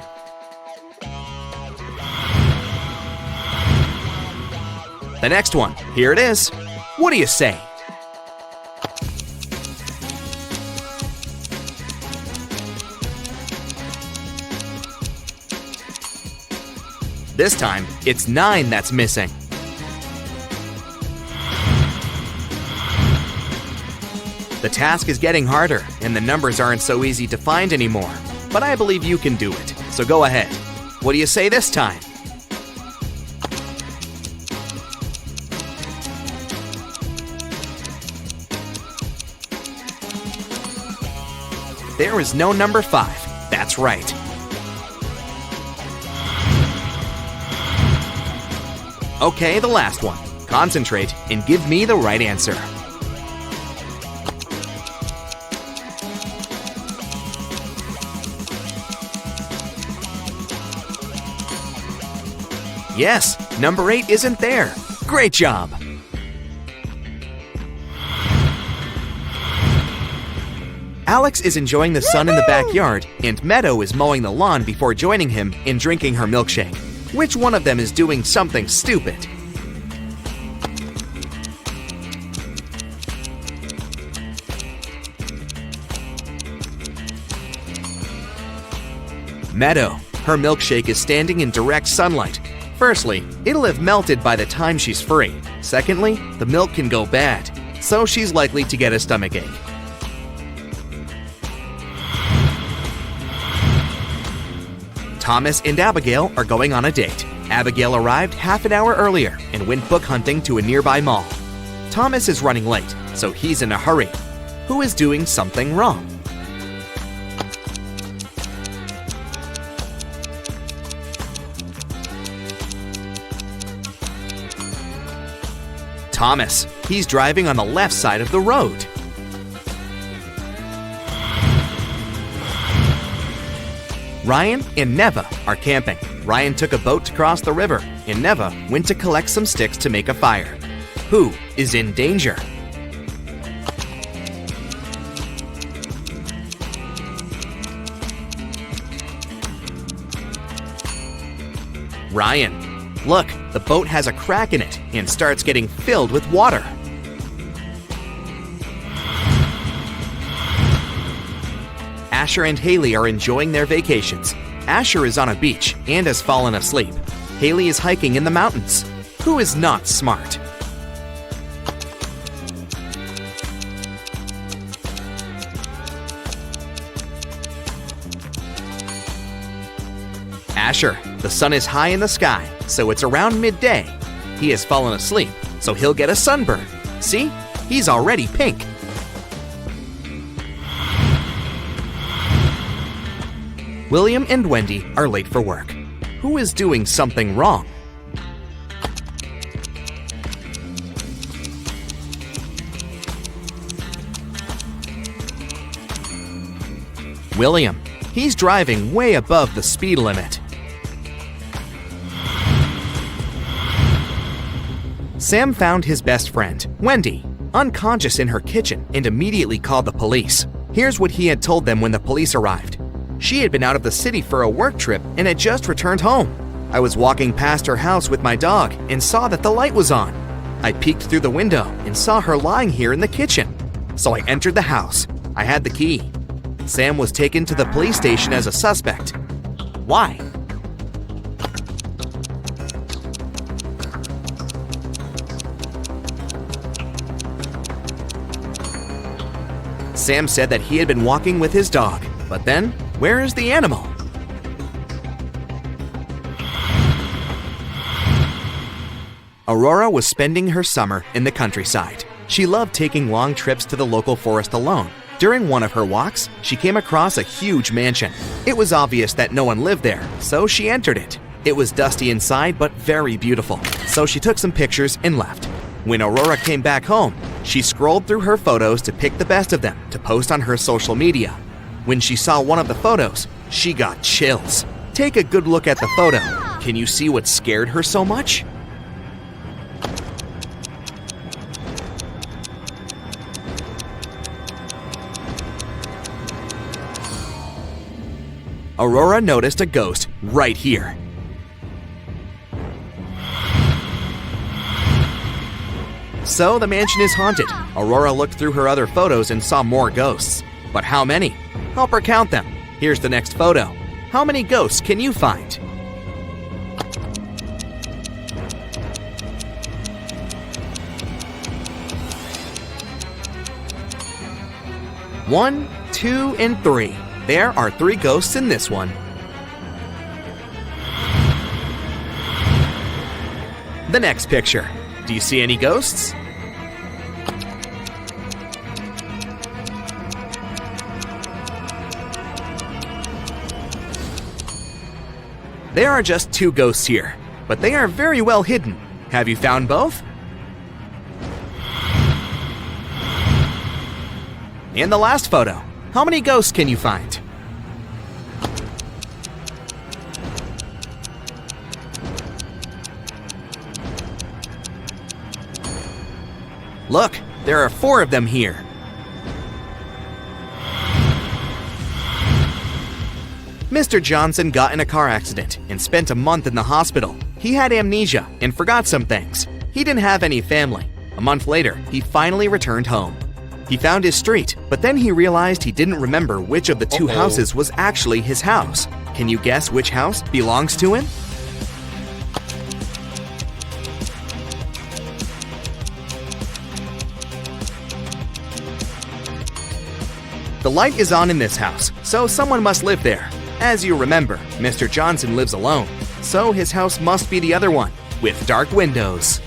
The next one, here it is. What do you say? This time, it's 9 that's missing. The task is getting harder, and the numbers aren't so easy to find anymore. But I believe you can do it, so go ahead. What do you say this time? There is no number 5. That's right. Okay, the last one. Concentrate and give me the right answer. Yes, number 8 isn't there. Great job! Alex is enjoying the sun in the backyard, and Meadow is mowing the lawn before joining him and drinking her milkshake. Which one of them is doing something stupid? Meadow. Her milkshake is standing in direct sunlight. Firstly, it'll have melted by the time she's free. Secondly, the milk can go bad, so she's likely to get a stomachache. Thomas and Abigail are going on a date. Abigail arrived half an hour earlier and went book hunting to a nearby mall. Thomas is running late, so he's in a hurry. Who is doing something wrong? Thomas. He's driving on the left side of the road. Ryan and Neva are camping. Ryan took a boat to cross the river, and Neva went to collect some sticks to make a fire. Who is in danger? Ryan. Look, the boat has a crack in it and starts getting filled with water. Asher and Haley are enjoying their vacations. Asher is on a beach and has fallen asleep. Haley is hiking in the mountains. Who is not smart? Asher. The sun is high in the sky, so it's around midday. He has fallen asleep, so he'll get a sunburn. See? He's already pink. William and Wendy are late for work. Who is doing something wrong? William. He's driving way above the speed limit. Sam found his best friend, Wendy, unconscious in her kitchen and immediately called the police. Here's what he had told them when the police arrived. She had been out of the city for a work trip and had just returned home. I was walking past her house with my dog and saw that the light was on. I peeked through the window and saw her lying here in the kitchen. So I entered the house. I had the key. Sam was taken to the police station as a suspect. Why? Sam said that he had been walking with his dog, but then, where is the animal? Aurora was spending her summer in the countryside. She loved taking long trips to the local forest alone. During one of her walks, she came across a huge mansion. It was obvious that no one lived there, so she entered it. It was dusty inside, but very beautiful, so she took some pictures and left. When Aurora came back home, she scrolled through her photos to pick the best of them to post on her social media. When she saw one of the photos, she got chills. Take a good look at the photo. Can you see what scared her so much? Aurora noticed a ghost right here. So the mansion is haunted. Aurora looked through her other photos and saw more ghosts. But how many? Help her count them. Here's the next photo. How many ghosts can you find? One, 2, and 3. There are 3 ghosts in this one. The next picture. Do you see any ghosts? There are just 2 ghosts here, but they are very well hidden. Have you found both? And the last photo. How many ghosts can you find? Look, there are 4 of them here. Mr. Johnson got in a car accident and spent a month in the hospital. He had amnesia and forgot some things. He didn't have any family. A month later, he finally returned home. He found his street, but then he realized he didn't remember which of the 2 houses was actually his house. Can you guess which house belongs to him? The light is on in this house, so someone must live there. As you remember, Mr. Johnson lives alone, so his house must be the other one, with dark windows.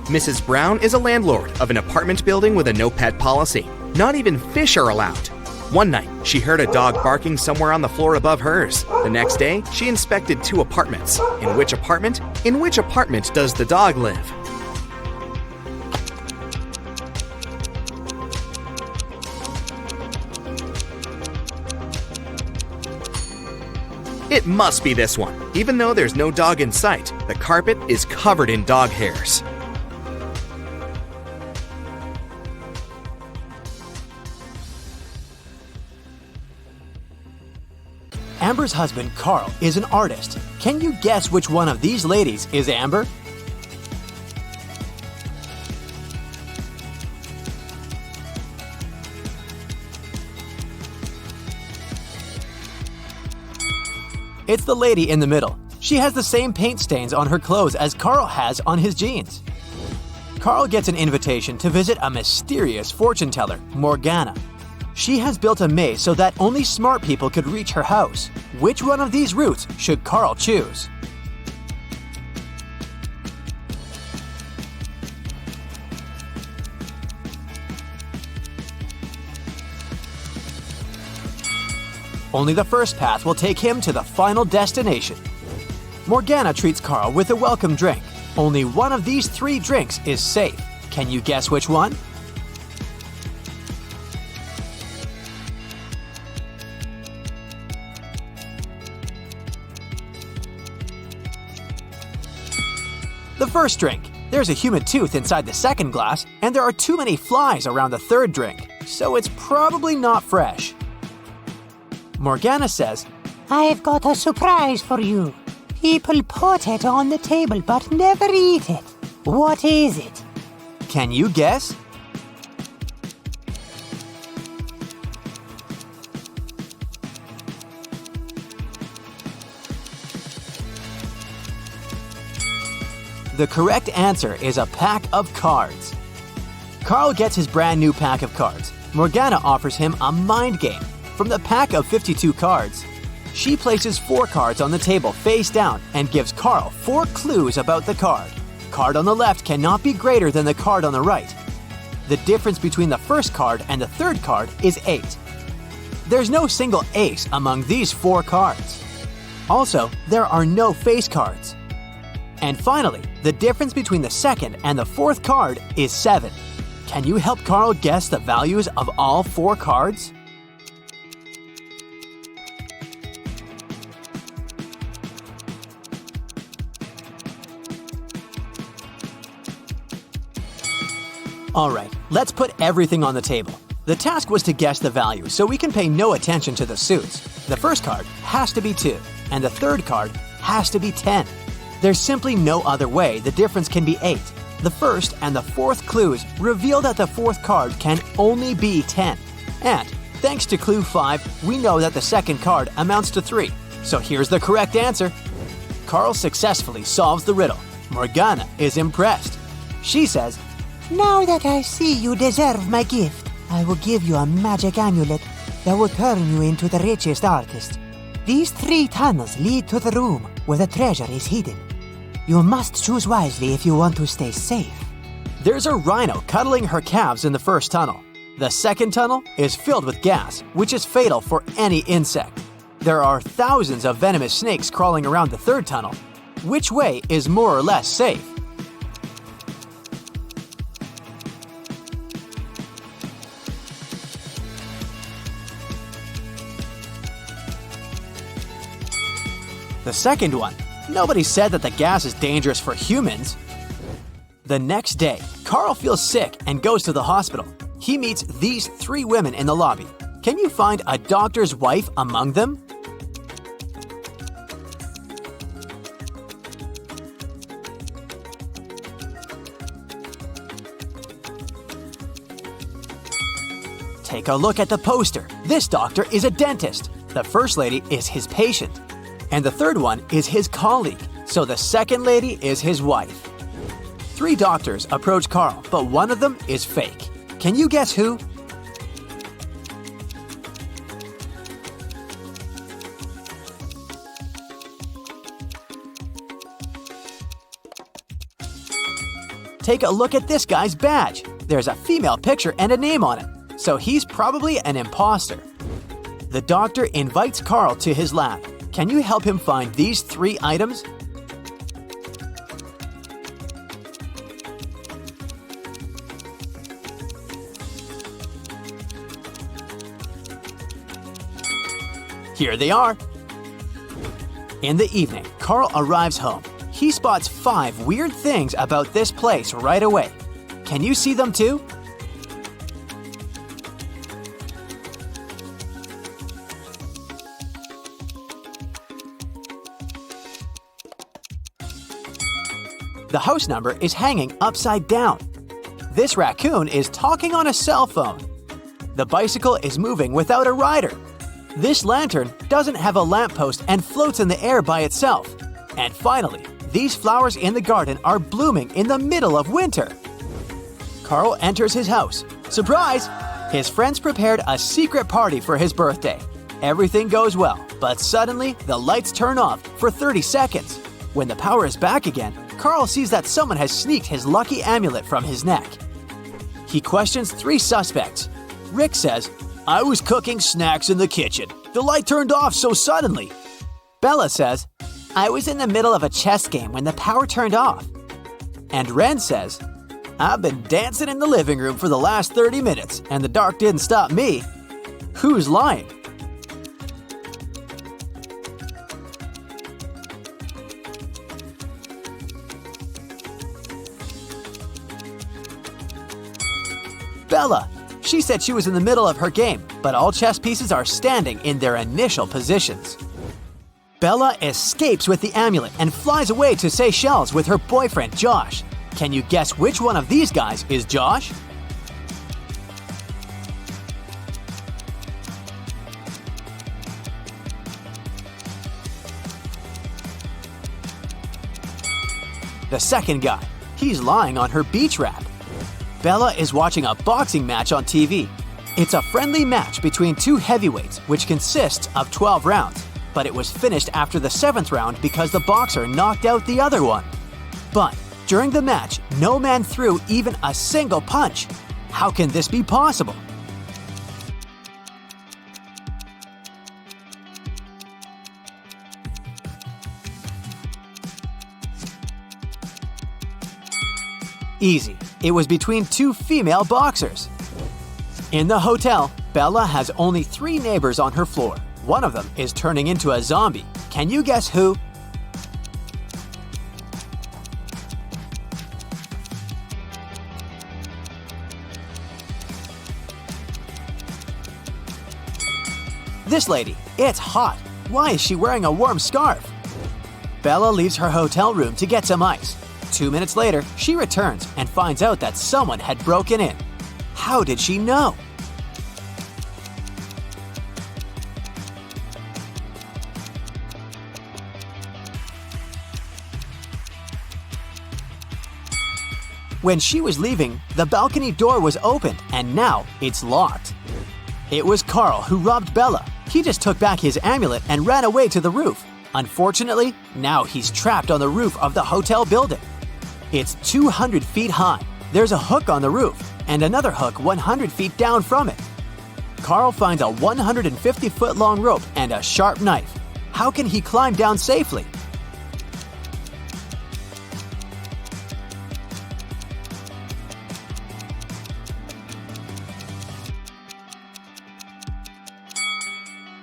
Mrs. Brown is a landlord of an apartment building with a no-pet policy. Not even fish are allowed. One night, she heard a dog barking somewhere on the floor above hers. The next day, she inspected 2 apartments. In which apartment? In which apartment does the dog live? It must be this one. Even though there's no dog in sight, the carpet is covered in dog hairs. Amber's husband, Carl, is an artist. Can you guess which one of these ladies is Amber? It's the lady in the middle. She has the same paint stains on her clothes as Carl has on his jeans. Carl gets an invitation to visit a mysterious fortune teller, Morgana. She has built a maze so that only smart people could reach her house. Which one of these routes should Carl choose? Only the first path will take him to the final destination. Morgana treats Carl with a welcome drink. Only one of these 3 drinks is safe. Can you guess which one? The first drink. There's a human tooth inside the second glass, and there are too many flies around the third drink. so it's probably not fresh. Morgana says, I've got a surprise for you. People put it on the table but never eat it. What is it? can you guess? The correct answer is a pack of cards. Carl gets his brand new pack of cards. Morgana offers him a mind game. From the pack of 52 cards, she places 4 cards on the table face down and gives Carl 4 clues about the card. Card on the left cannot be greater than the card on the right. The difference between the first card and the third card is 8. There's no single ace among these 4 cards. Also, there are no face cards. And finally, the difference between the second and the fourth card is 7. Can you help Carl guess the values of all 4 cards? Alright, let's put everything on the table. The task was to guess the value, so we can pay no attention to the suits. The first card has to be 2, and the third card has to be 10. There's simply no other way the difference can be 8. The first and the fourth clues reveal that the fourth card can only be 10. And, thanks to clue 5, we know that the second card amounts to 3. So here's the correct answer. Carl successfully solves the riddle. Morgana is impressed. She says, Now that I see you deserve my gift, I will give you a magic amulet that will turn you into the richest artist. These 3 tunnels lead to the room where the treasure is hidden. You must choose wisely if you want to stay safe. There's a rhino cuddling her calves in the first tunnel. The second tunnel is filled with gas, which is fatal for any insect. There are thousands of venomous snakes crawling around the third tunnel. Which way is more or less safe? The second one. Nobody said that the gas is dangerous for humans. The next day, Carl feels sick and goes to the hospital. He meets these 3 women in the lobby. Can you find a doctor's wife among them? Take a look at the poster. This doctor is a dentist. The first lady is his patient. And the third one is his colleague, so the second lady is his wife. 3 doctors approach Carl, but one of them is fake. Can you guess who? Take a look at this guy's badge. There's a female picture and a name on it, so he's probably an imposter. The doctor invites Carl to his lab. Can you help him find these 3 items? Here they are. In the evening, Carl arrives home. He spots 5 weird things about this place right away. Can you see them too? The house number is hanging upside down. This raccoon is talking on a cell phone. The bicycle is moving without a rider. This lantern doesn't have a lamppost and floats in the air by itself. And finally, these flowers in the garden are blooming in the middle of winter. Carl enters his house. Surprise! His friends prepared a secret party for his birthday. Everything goes well, but suddenly the lights turn off for 30 seconds. When the power is back again, Carl sees that someone has sneaked his lucky amulet from his neck. He questions 3 suspects. Rick says, I was cooking snacks in the kitchen. The light turned off so suddenly. Bella says, I was in the middle of a chess game when the power turned off. And Ren says, I've been dancing in the living room for the last 30 minutes and the dark didn't stop me. Who's lying? Bella. She said she was in the middle of her game, but all chess pieces are standing in their initial positions. Bella escapes with the amulet and flies away to Seychelles with her boyfriend Josh. Can you guess which one of these guys is Josh? The second guy. He's lying on her beach raft. Bella is watching a boxing match on TV. It's a friendly match between two heavyweights which consists of 12 rounds, but it was finished after the 7th round because the boxer knocked out the other one. But during the match, no man threw even a single punch. How can this be possible? Easy. It was between two female boxers. In the hotel, Bella has only 3 neighbors on her floor. One of them is turning into a zombie. Can you guess who? This lady. It's hot. Why is she wearing a warm scarf? Bella leaves her hotel room to get some ice. 2 minutes later, she returns and finds out that someone had broken in. How did she know? When she was leaving, the balcony door was opened and now it's locked. It was Carl who robbed Bella. He just took back his amulet and ran away to the roof. Unfortunately, now he's trapped on the roof of the hotel building. It's 200 feet high. There's a hook on the roof and another hook 100 feet down from it. Carl finds a 150-foot long rope and a sharp knife. How can he climb down safely?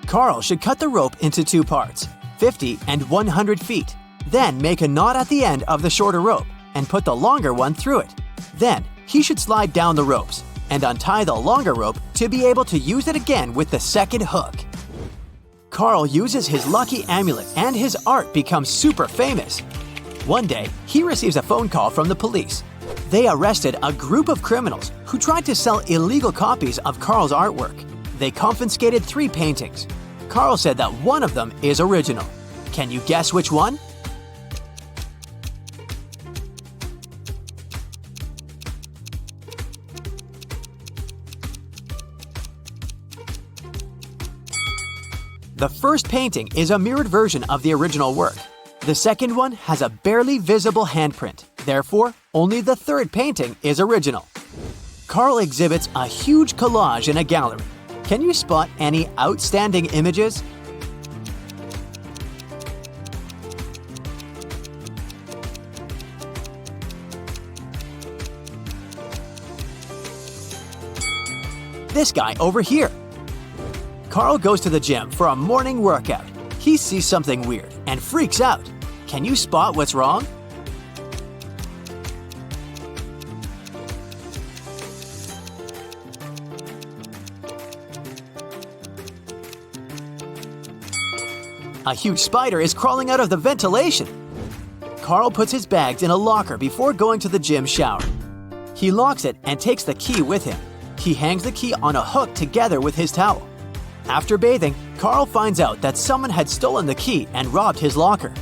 Carl should cut the rope into 2 parts, 50 and 100 feet. Then make a knot at the end of the shorter rope and put the longer one through it. Then he should slide down the ropes and untie the longer rope to be able to use it again with the second hook. Carl uses his lucky amulet and his art becomes super famous. One day, he receives a phone call from the police. They arrested a group of criminals who tried to sell illegal copies of Carl's artwork. They confiscated 3 paintings. Carl said that one of them is original. Can you guess which one? The first painting is a mirrored version of the original work. The second one has a barely visible handprint. Therefore, only the third painting is original. Carl exhibits a huge collage in a gallery. Can you spot any outstanding images? This guy over here. Carl goes to the gym for a morning workout. He sees something weird and freaks out. Can you spot what's wrong? A huge spider is crawling out of the ventilation. Carl puts his bags in a locker before going to the gym shower. He locks it and takes the key with him. He hangs the key on a hook together with his towel. After bathing, Carl finds out that someone had stolen the key and robbed his locker.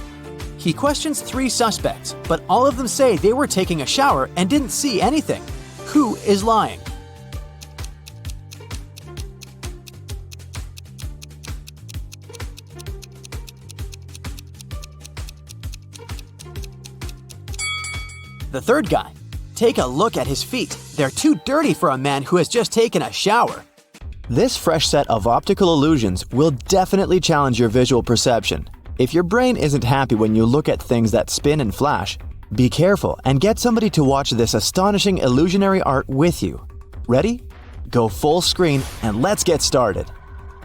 He questions 3 suspects, but all of them say they were taking a shower and didn't see anything. Who is lying? The third guy. Take a look at his feet. They're too dirty for a man who has just taken a shower. This fresh set of optical illusions will definitely challenge your visual perception. If your brain isn't happy when you look at things that spin and flash, be careful and get somebody to watch this astonishing illusionary art with you. Ready? Go full screen and let's get started.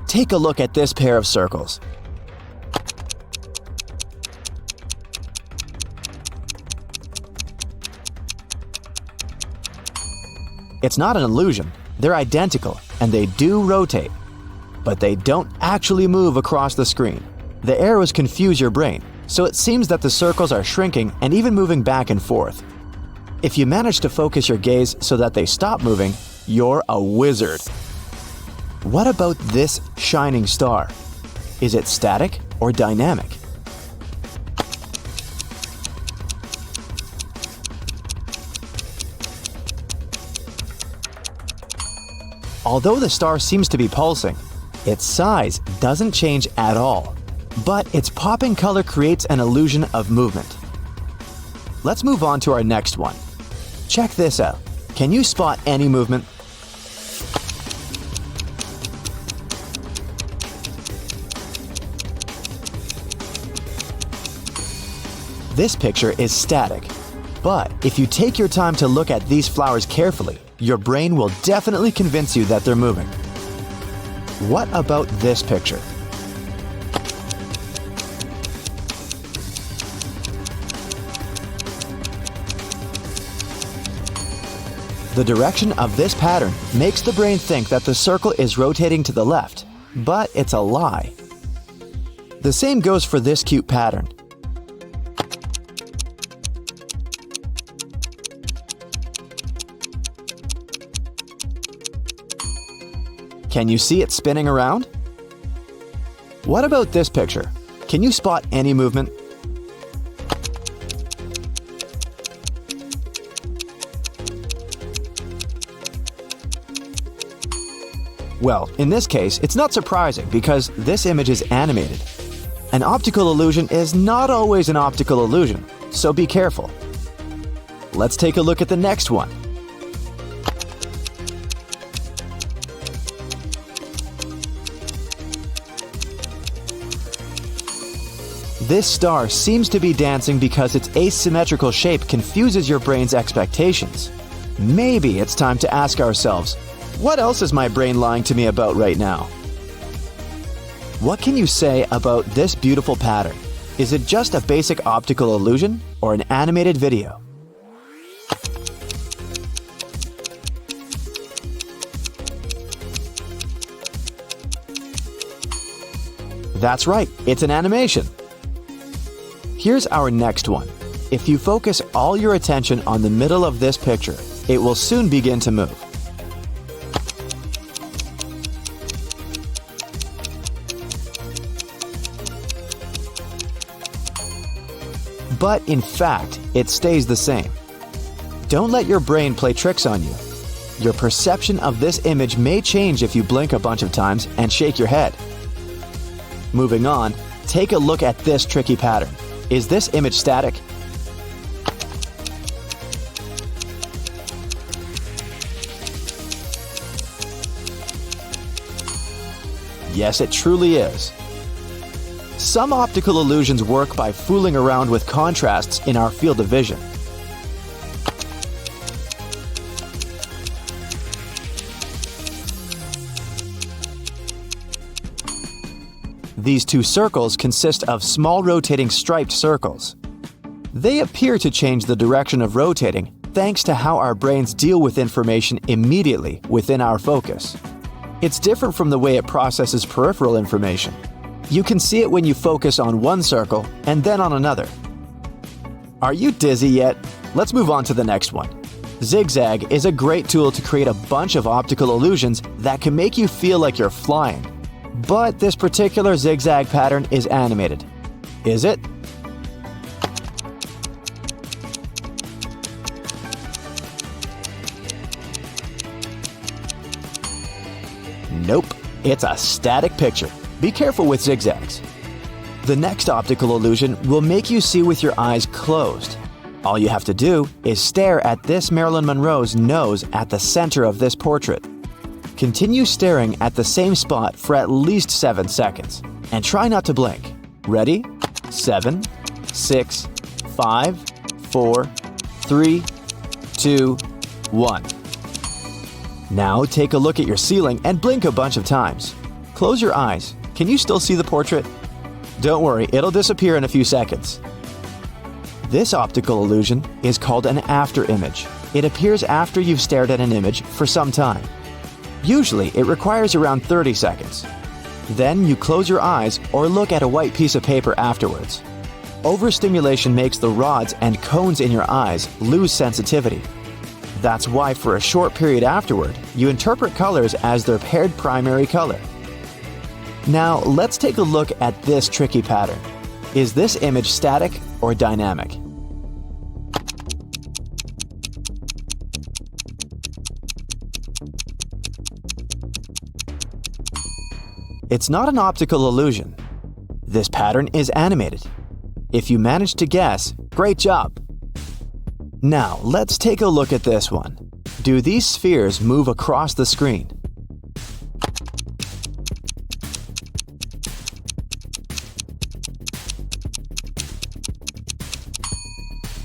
Take a look at this pair of circles. It's not an illusion. They're identical and they do rotate, but they don't actually move across the screen. The arrows confuse your brain, so it seems that the circles are shrinking and even moving back and forth. If you manage to focus your gaze so that they stop moving, you're a wizard. What about this shining star? Is it static or dynamic? Although the star seems to be pulsing, its size doesn't change at all, but its popping color creates an illusion of movement. Let's move on to our next one. Check this out. Can you spot any movement? This picture is static, but if you take your time to look at these flowers carefully, your brain will definitely convince you that they're moving. What about this picture? The direction of this pattern makes the brain think that the circle is rotating to the left, but it's a lie. The same goes for this cute pattern. Can you see it spinning around? What about this picture? Can you spot any movement? Well, in this case, it's not surprising because this image is animated. An optical illusion is not always an optical illusion, so be careful. Let's take a look at the next one. This star seems to be dancing because its asymmetrical shape confuses your brain's expectations. Maybe it's time to ask ourselves, what else is my brain lying to me about right now? What can you say about this beautiful pattern? Is it just a basic optical illusion or an animated video? That's right, it's an animation. Here's our next one. If you focus all your attention on the middle of this picture, it will soon begin to move. But in fact, it stays the same. Don't let your brain play tricks on you. Your perception of this image may change if you blink a bunch of times and shake your head. Moving on, take a look at this tricky pattern. Is this image static? Yes, it truly is. Some optical illusions work by fooling around with contrasts in our field of vision. These two circles consist of small rotating striped circles. They appear to change the direction of rotating thanks to how our brains deal with information immediately within our focus. It's different from the way it processes peripheral information. You can see it when you focus on one circle and then on another. Are you dizzy yet? Let's move on to the next one. Zigzag is a great tool to create a bunch of optical illusions that can make you feel like you're flying. But this particular zigzag pattern is animated. Is it? Nope, it's a static picture. Be careful with zigzags. The next optical illusion will make you see with your eyes closed. All you have to do is stare at this Marilyn Monroe's nose at the center of this portrait. Continue staring at the same spot for at least 7 seconds, and try not to blink. Ready? 7, 6, 5, 4, 3, 2, 1. Now take a look at your ceiling and blink a bunch of times. Close your eyes. Can you still see the portrait? Don't worry, it'll disappear in a few seconds. This optical illusion is called an after image. It appears after you've stared at an image for some time. Usually, it requires around 30 seconds. Then you close your eyes or look at a white piece of paper afterwards. Overstimulation makes the rods and cones in your eyes lose sensitivity. That's why for a short period afterward, you interpret colors as their paired primary color. Now, let's take a look at this tricky pattern. Is this image static or dynamic? It's not an optical illusion. This pattern is animated. If you managed to guess, great job! Now, let's take a look at this one. Do these spheres move across the screen?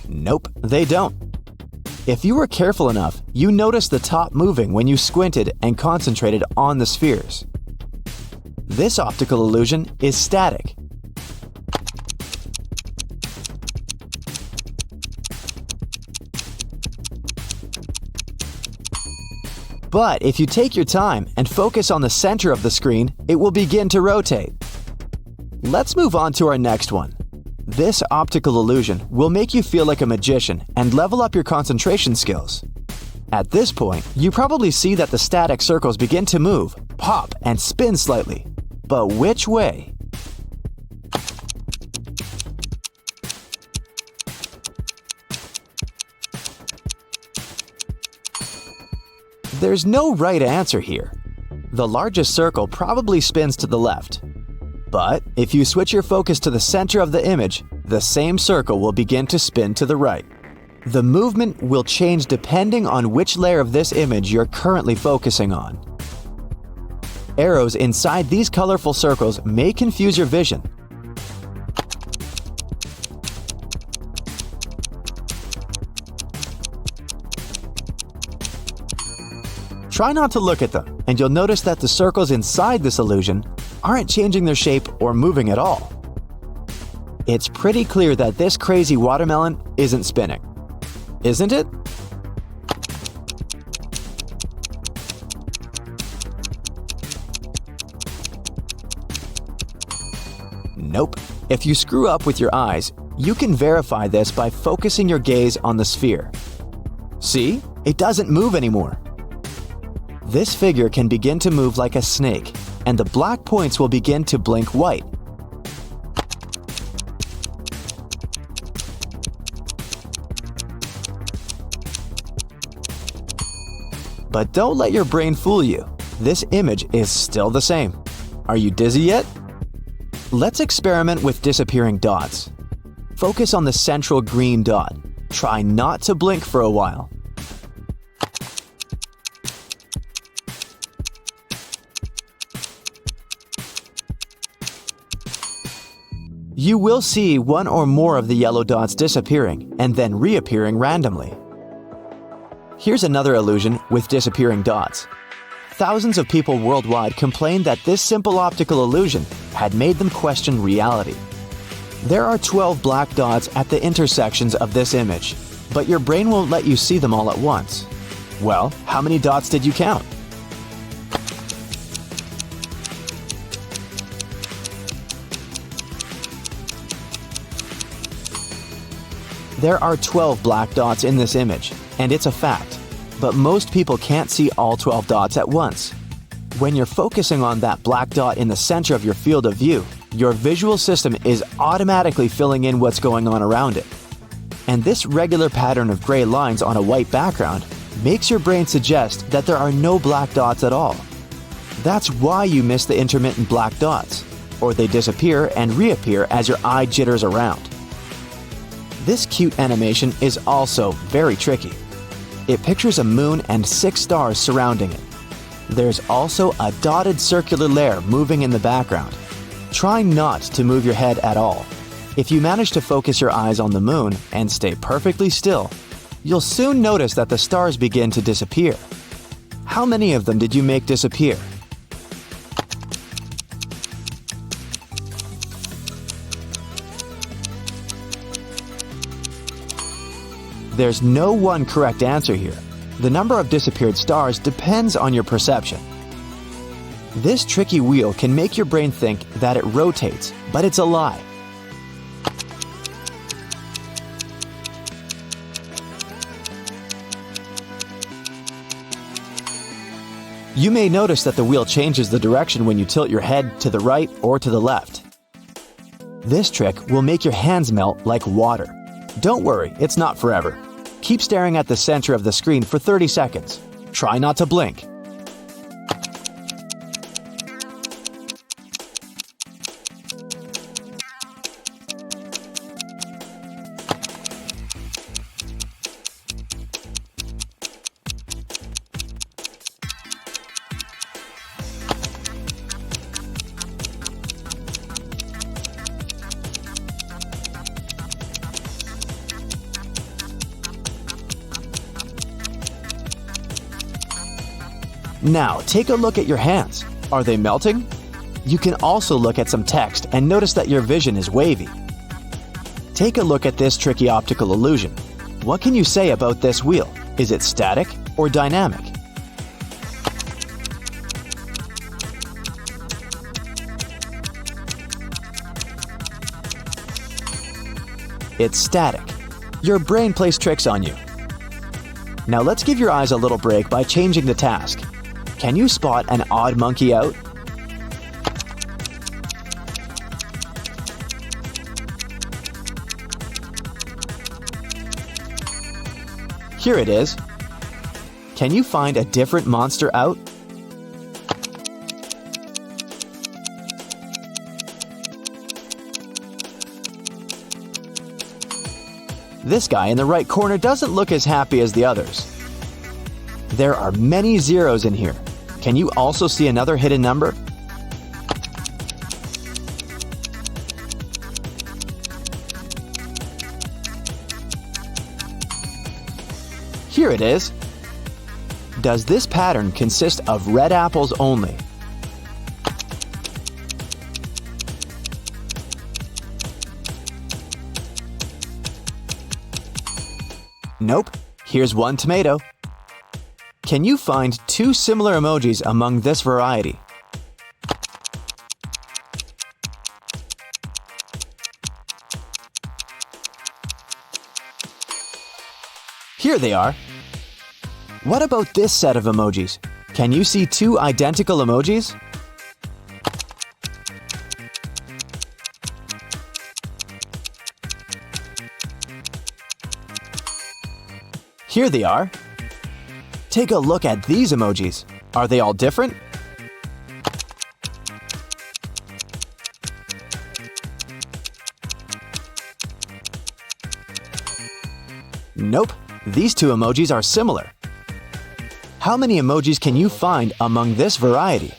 Nope, they don't. If you were careful enough, you noticed the top moving when you squinted and concentrated on the spheres. This optical illusion is static. But if you take your time and focus on the center of the screen, it will begin to rotate. Let's move on to our next one. This optical illusion will make you feel like a magician and level up your concentration skills. At this point, you probably see that the static circles begin to move, pop, and spin slightly. But which way? There's no right answer here. The largest circle probably spins to the left. But if you switch your focus to the center of the image, the same circle will begin to spin to the right. The movement will change depending on which layer of this image you're currently focusing on. Arrows inside these colorful circles may confuse your vision. Try not to look at them, and you'll notice that the circles inside this illusion aren't changing their shape or moving at all. It's pretty clear that this crazy watermelon isn't spinning, isn't it? Nope. If you screw up with your eyes, you can verify this by focusing your gaze on the sphere. See? It doesn't move anymore. This figure can begin to move like a snake, and the black points will begin to blink white. But don't let your brain fool you. This image is still the same. Are you dizzy yet? Let's experiment with disappearing dots. Focus on the central green dot. Try not to blink for a while. You will see one or more of the yellow dots disappearing and then reappearing randomly. Here's another illusion with disappearing dots. Thousands of people worldwide complained that this simple optical illusion had made them question reality. There are 12 black dots at the intersections of this image, but your brain won't let you see them all at once. Well, how many dots did you count? There are 12 black dots in this image, and it's a fact. But most people can't see all 12 dots at once. When you're focusing on that black dot in the center of your field of view, your visual system is automatically filling in what's going on around it. And this regular pattern of gray lines on a white background makes your brain suggest that there are no black dots at all. That's why you miss the intermittent black dots, or they disappear and reappear as your eye jitters around. This cute animation is also very tricky. It pictures a moon and 6 stars surrounding it. There's also a dotted circular layer moving in the background. Try not to move your head at all. If you manage to focus your eyes on the moon and stay perfectly still, you'll soon notice that the stars begin to disappear. How many of them did you make disappear? There's no one correct answer here. The number of disappeared stars depends on your perception. This tricky wheel can make your brain think that it rotates, but it's a lie. You may notice that the wheel changes the direction when you tilt your head to the right or to the left. This trick will make your hands melt like water. Don't worry, it's not forever. Keep staring at the center of the screen for 30 seconds. Try not to blink. Now, take a look at your hands. Are they melting? You can also look at some text and notice that your vision is wavy. Take a look at this tricky optical illusion. What can you say about this wheel? Is it static or dynamic? It's static. Your brain plays tricks on you. Now let's give your eyes a little break by changing the task. Can you spot an odd monkey out? Here it is. Can you find a different monster out? This guy in the right corner doesn't look as happy as the others. There are many zeros in here. Can you also see another hidden number? Here it is. Does this pattern consist of red apples only? Nope. Here's one tomato. Can you find two similar emojis among this variety? Here they are. What about this set of emojis? Can you see two identical emojis? Here they are. Take a look at these emojis. Are they all different? Nope. These two emojis are similar. How many emojis can you find among this variety?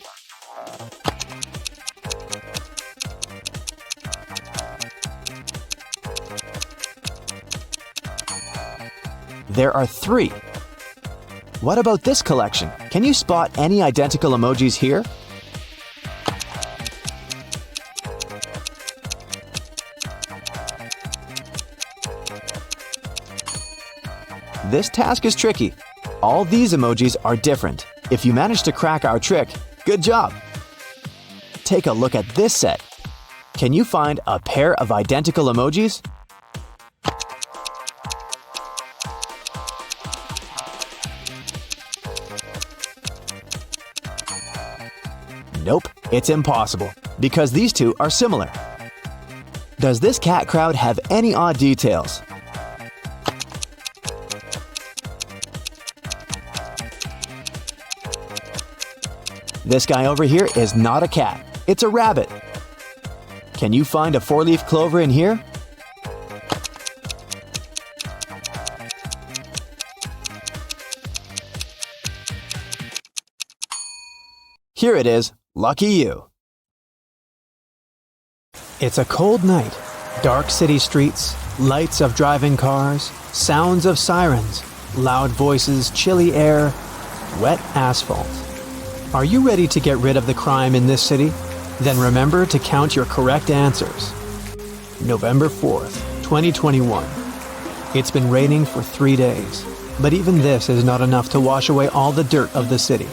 There are 3. What about this collection? Can you spot any identical emojis here? This task is tricky. All these emojis are different. If you manage to crack our trick, good job! Take a look at this set. Can you find a pair of identical emojis? Nope, it's impossible, because these two are similar. Does this cat crowd have any odd details? This guy over here is not a cat, it's a rabbit. Can you find a 4-leaf clover in here? Here it is. Lucky you. It's a cold night. Dark city streets, lights of driving cars, sounds of sirens, loud voices, chilly air, wet asphalt. Are you ready to get rid of the crime in this city? Then remember to count your correct answers. November 4th, 2021. It's been raining for 3 days. But even this is not enough to wash away all the dirt of the city.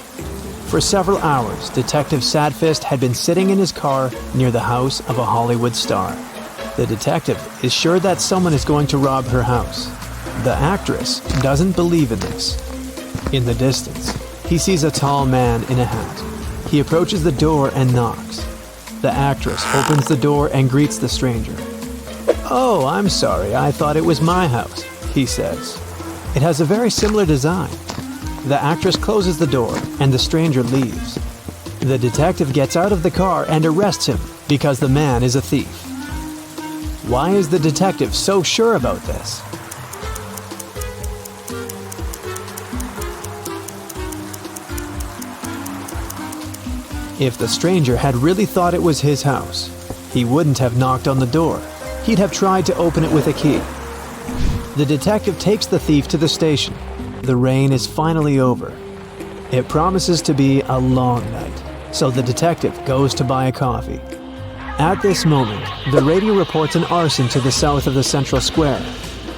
For several hours, Detective Sadfist had been sitting in his car near the house of a Hollywood star. The detective is sure that someone is going to rob her house. The actress doesn't believe in this. In the distance, he sees a tall man in a hat. He approaches the door and knocks. The actress opens the door and greets the stranger. "Oh, I'm sorry, I thought it was my house," he says. It has a very similar design. The actress closes the door and the stranger leaves. The detective gets out of the car and arrests him because the man is a thief. Why is the detective so sure about this? If the stranger had really thought it was his house, he wouldn't have knocked on the door. He'd have tried to open it with a key. The detective takes the thief to the station. The rain is finally over. It promises to be a long night, so the detective goes to buy a coffee. At this moment, the radio reports an arson to the south of the central square.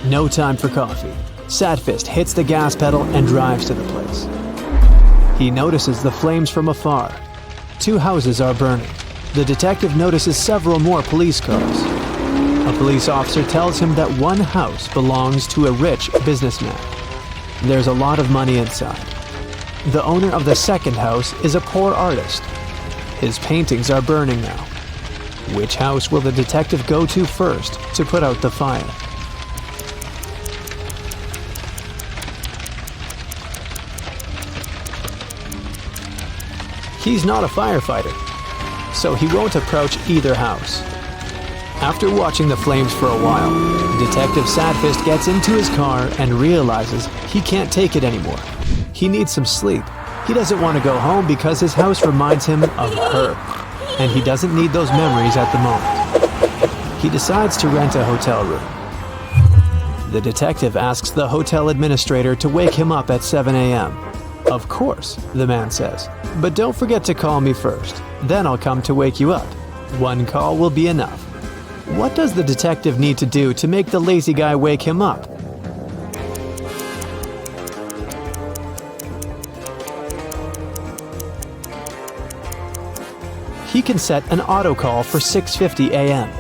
No time for coffee. Sadfist hits the gas pedal and drives to the place. He notices the flames from afar. 2 houses are burning. The detective notices several more police cars. A police officer tells him that one house belongs to a rich businessman. There's a lot of money inside. The owner of the second house is a poor artist. His paintings are burning now. Which house will the detective go to first to put out the fire? He's not a firefighter, so he won't approach either house. After watching the flames for a while, Detective Sadfist gets into his car and realizes he can't take it anymore. He needs some sleep. He doesn't want to go home because his house reminds him of her, and he doesn't need those memories at the moment. He decides to rent a hotel room. The detective asks the hotel administrator to wake him up at 7 a.m. "Of course," the man says, "but don't forget to call me first. Then I'll come to wake you up. One call will be enough." What does the detective need to do to make the lazy guy wake him up? He can set an auto call for 6:50 a.m.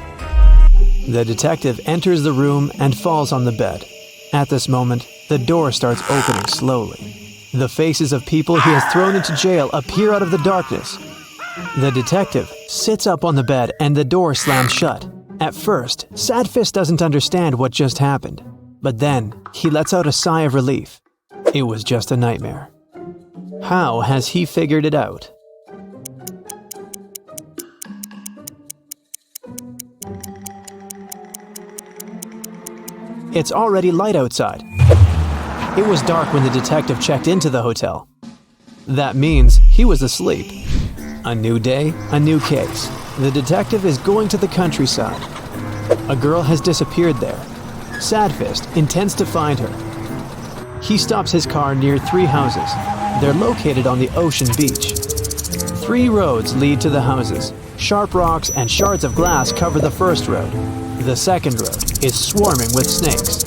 The detective enters the room and falls on the bed. At this moment, the door starts opening slowly. The faces of people he has thrown into jail appear out of the darkness. The detective sits up on the bed and the door slams shut. At first, Sadfist doesn't understand what just happened, but then he lets out a sigh of relief. It was just a nightmare. How has he figured it out? It's already light outside. It was dark when the detective checked into the hotel. That means he was asleep. A new day, a new case. The detective is going to the countryside. A girl has disappeared there. Sadfist intends to find her. He stops his car near 3 houses. They're located on the ocean beach. 3 roads lead to the houses. Sharp rocks and shards of glass cover the first road. The second road is swarming with snakes.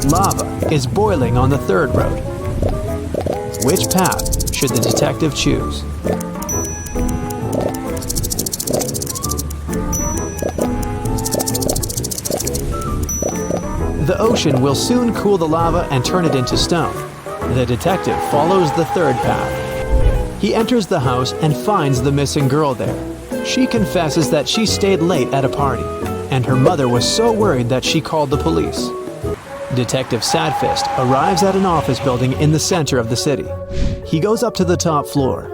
Lava is boiling on the third road. Which path should the detective choose? The ocean will soon cool the lava and turn it into stone. The detective follows the third path. He enters the house and finds the missing girl there. She confesses that she stayed late at a party, and her mother was so worried that she called the police. Detective Sadfist arrives at an office building in the center of the city. He goes up to the top floor.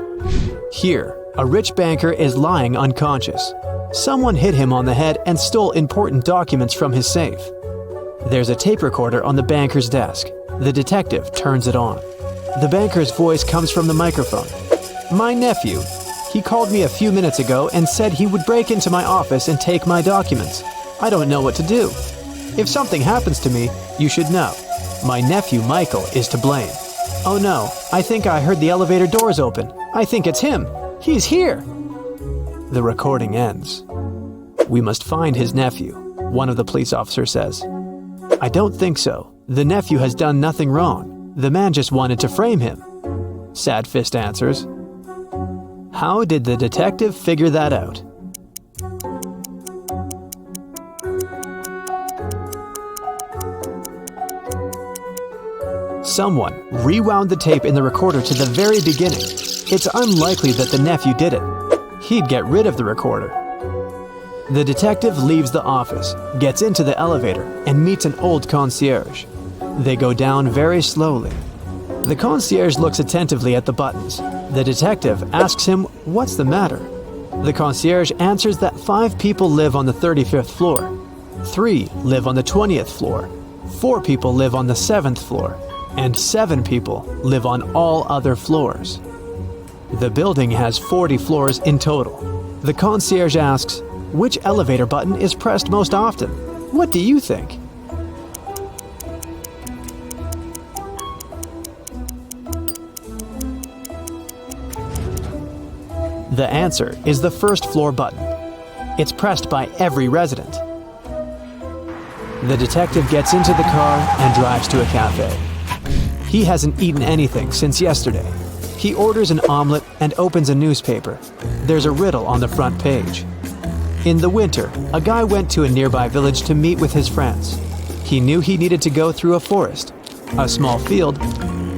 Here, a rich banker is lying unconscious. Someone hit him on the head and stole important documents from his safe. There's a tape recorder on the banker's desk. The detective turns it on. The banker's voice comes from the microphone. "My nephew. He called me a few minutes ago and said he would break into my office and take my documents. I don't know what to do. If something happens to me, you should know. My nephew Michael is to blame. Oh no, I think I heard the elevator doors open. I think it's him. He's here." The recording ends. "We must find his nephew," one of the police officers says. "I don't think so. The nephew has done nothing wrong. The man just wanted to frame him. Sadfist answers. How did the detective figure that out? Someone rewound the tape in the recorder to the very beginning. It's unlikely that the nephew did it. He'd get rid of the recorder. The detective leaves the office, gets into the elevator, and meets an old concierge. They go down very slowly. The concierge looks attentively at the buttons. The detective asks him what's the matter. The concierge answers that 5 people live on the 35th floor. 3 live on the 20th floor. 4 people live on the 7th floor. And 7 people live on all other floors. The building has 40 floors in total. The concierge asks, which elevator button is pressed most often? What do you think? The answer is the first floor button. It's pressed by every resident. The detective gets into the car and drives to a cafe. He hasn't eaten anything since yesterday. He orders an omelet and opens a newspaper. There's a riddle on the front page. In the winter, a guy went to a nearby village to meet with his friends. He knew he needed to go through a forest, a small field,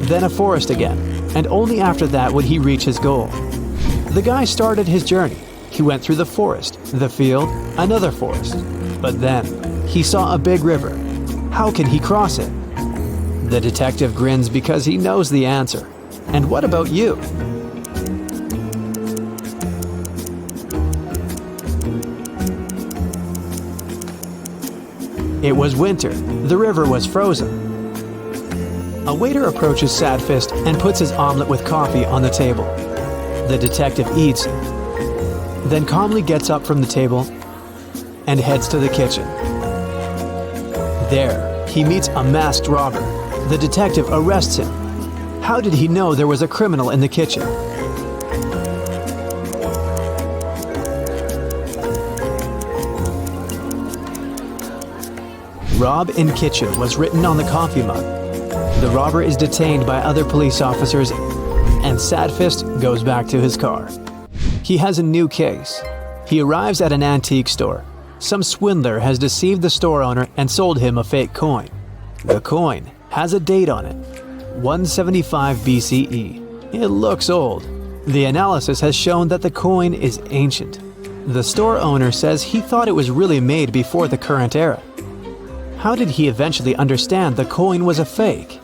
then a forest again, and only after that would he reach his goal. The guy started his journey. He went through the forest, the field, another forest. But then, he saw a big river. How can he cross it? The detective grins because he knows the answer. And what about you? It was winter. The river was frozen. A waiter approaches Sadfist and puts his omelet with coffee on the table. The detective eats, then calmly gets up from the table and heads to the kitchen. There, he meets a masked robber. The detective arrests him. How did he know there was a criminal in the kitchen? Rob in kitchen was written on the coffee mug. The robber is detained by other police officers, and Sadfist goes back to his car. He has a new case. He arrives at an antique store. Some swindler has deceived the store owner and sold him a fake coin. The coin has a date on it, 175 BCE. It looks old. The analysis has shown that the coin is ancient. The store owner says he thought it was really made before the current era. How did he eventually understand the coin was a fake?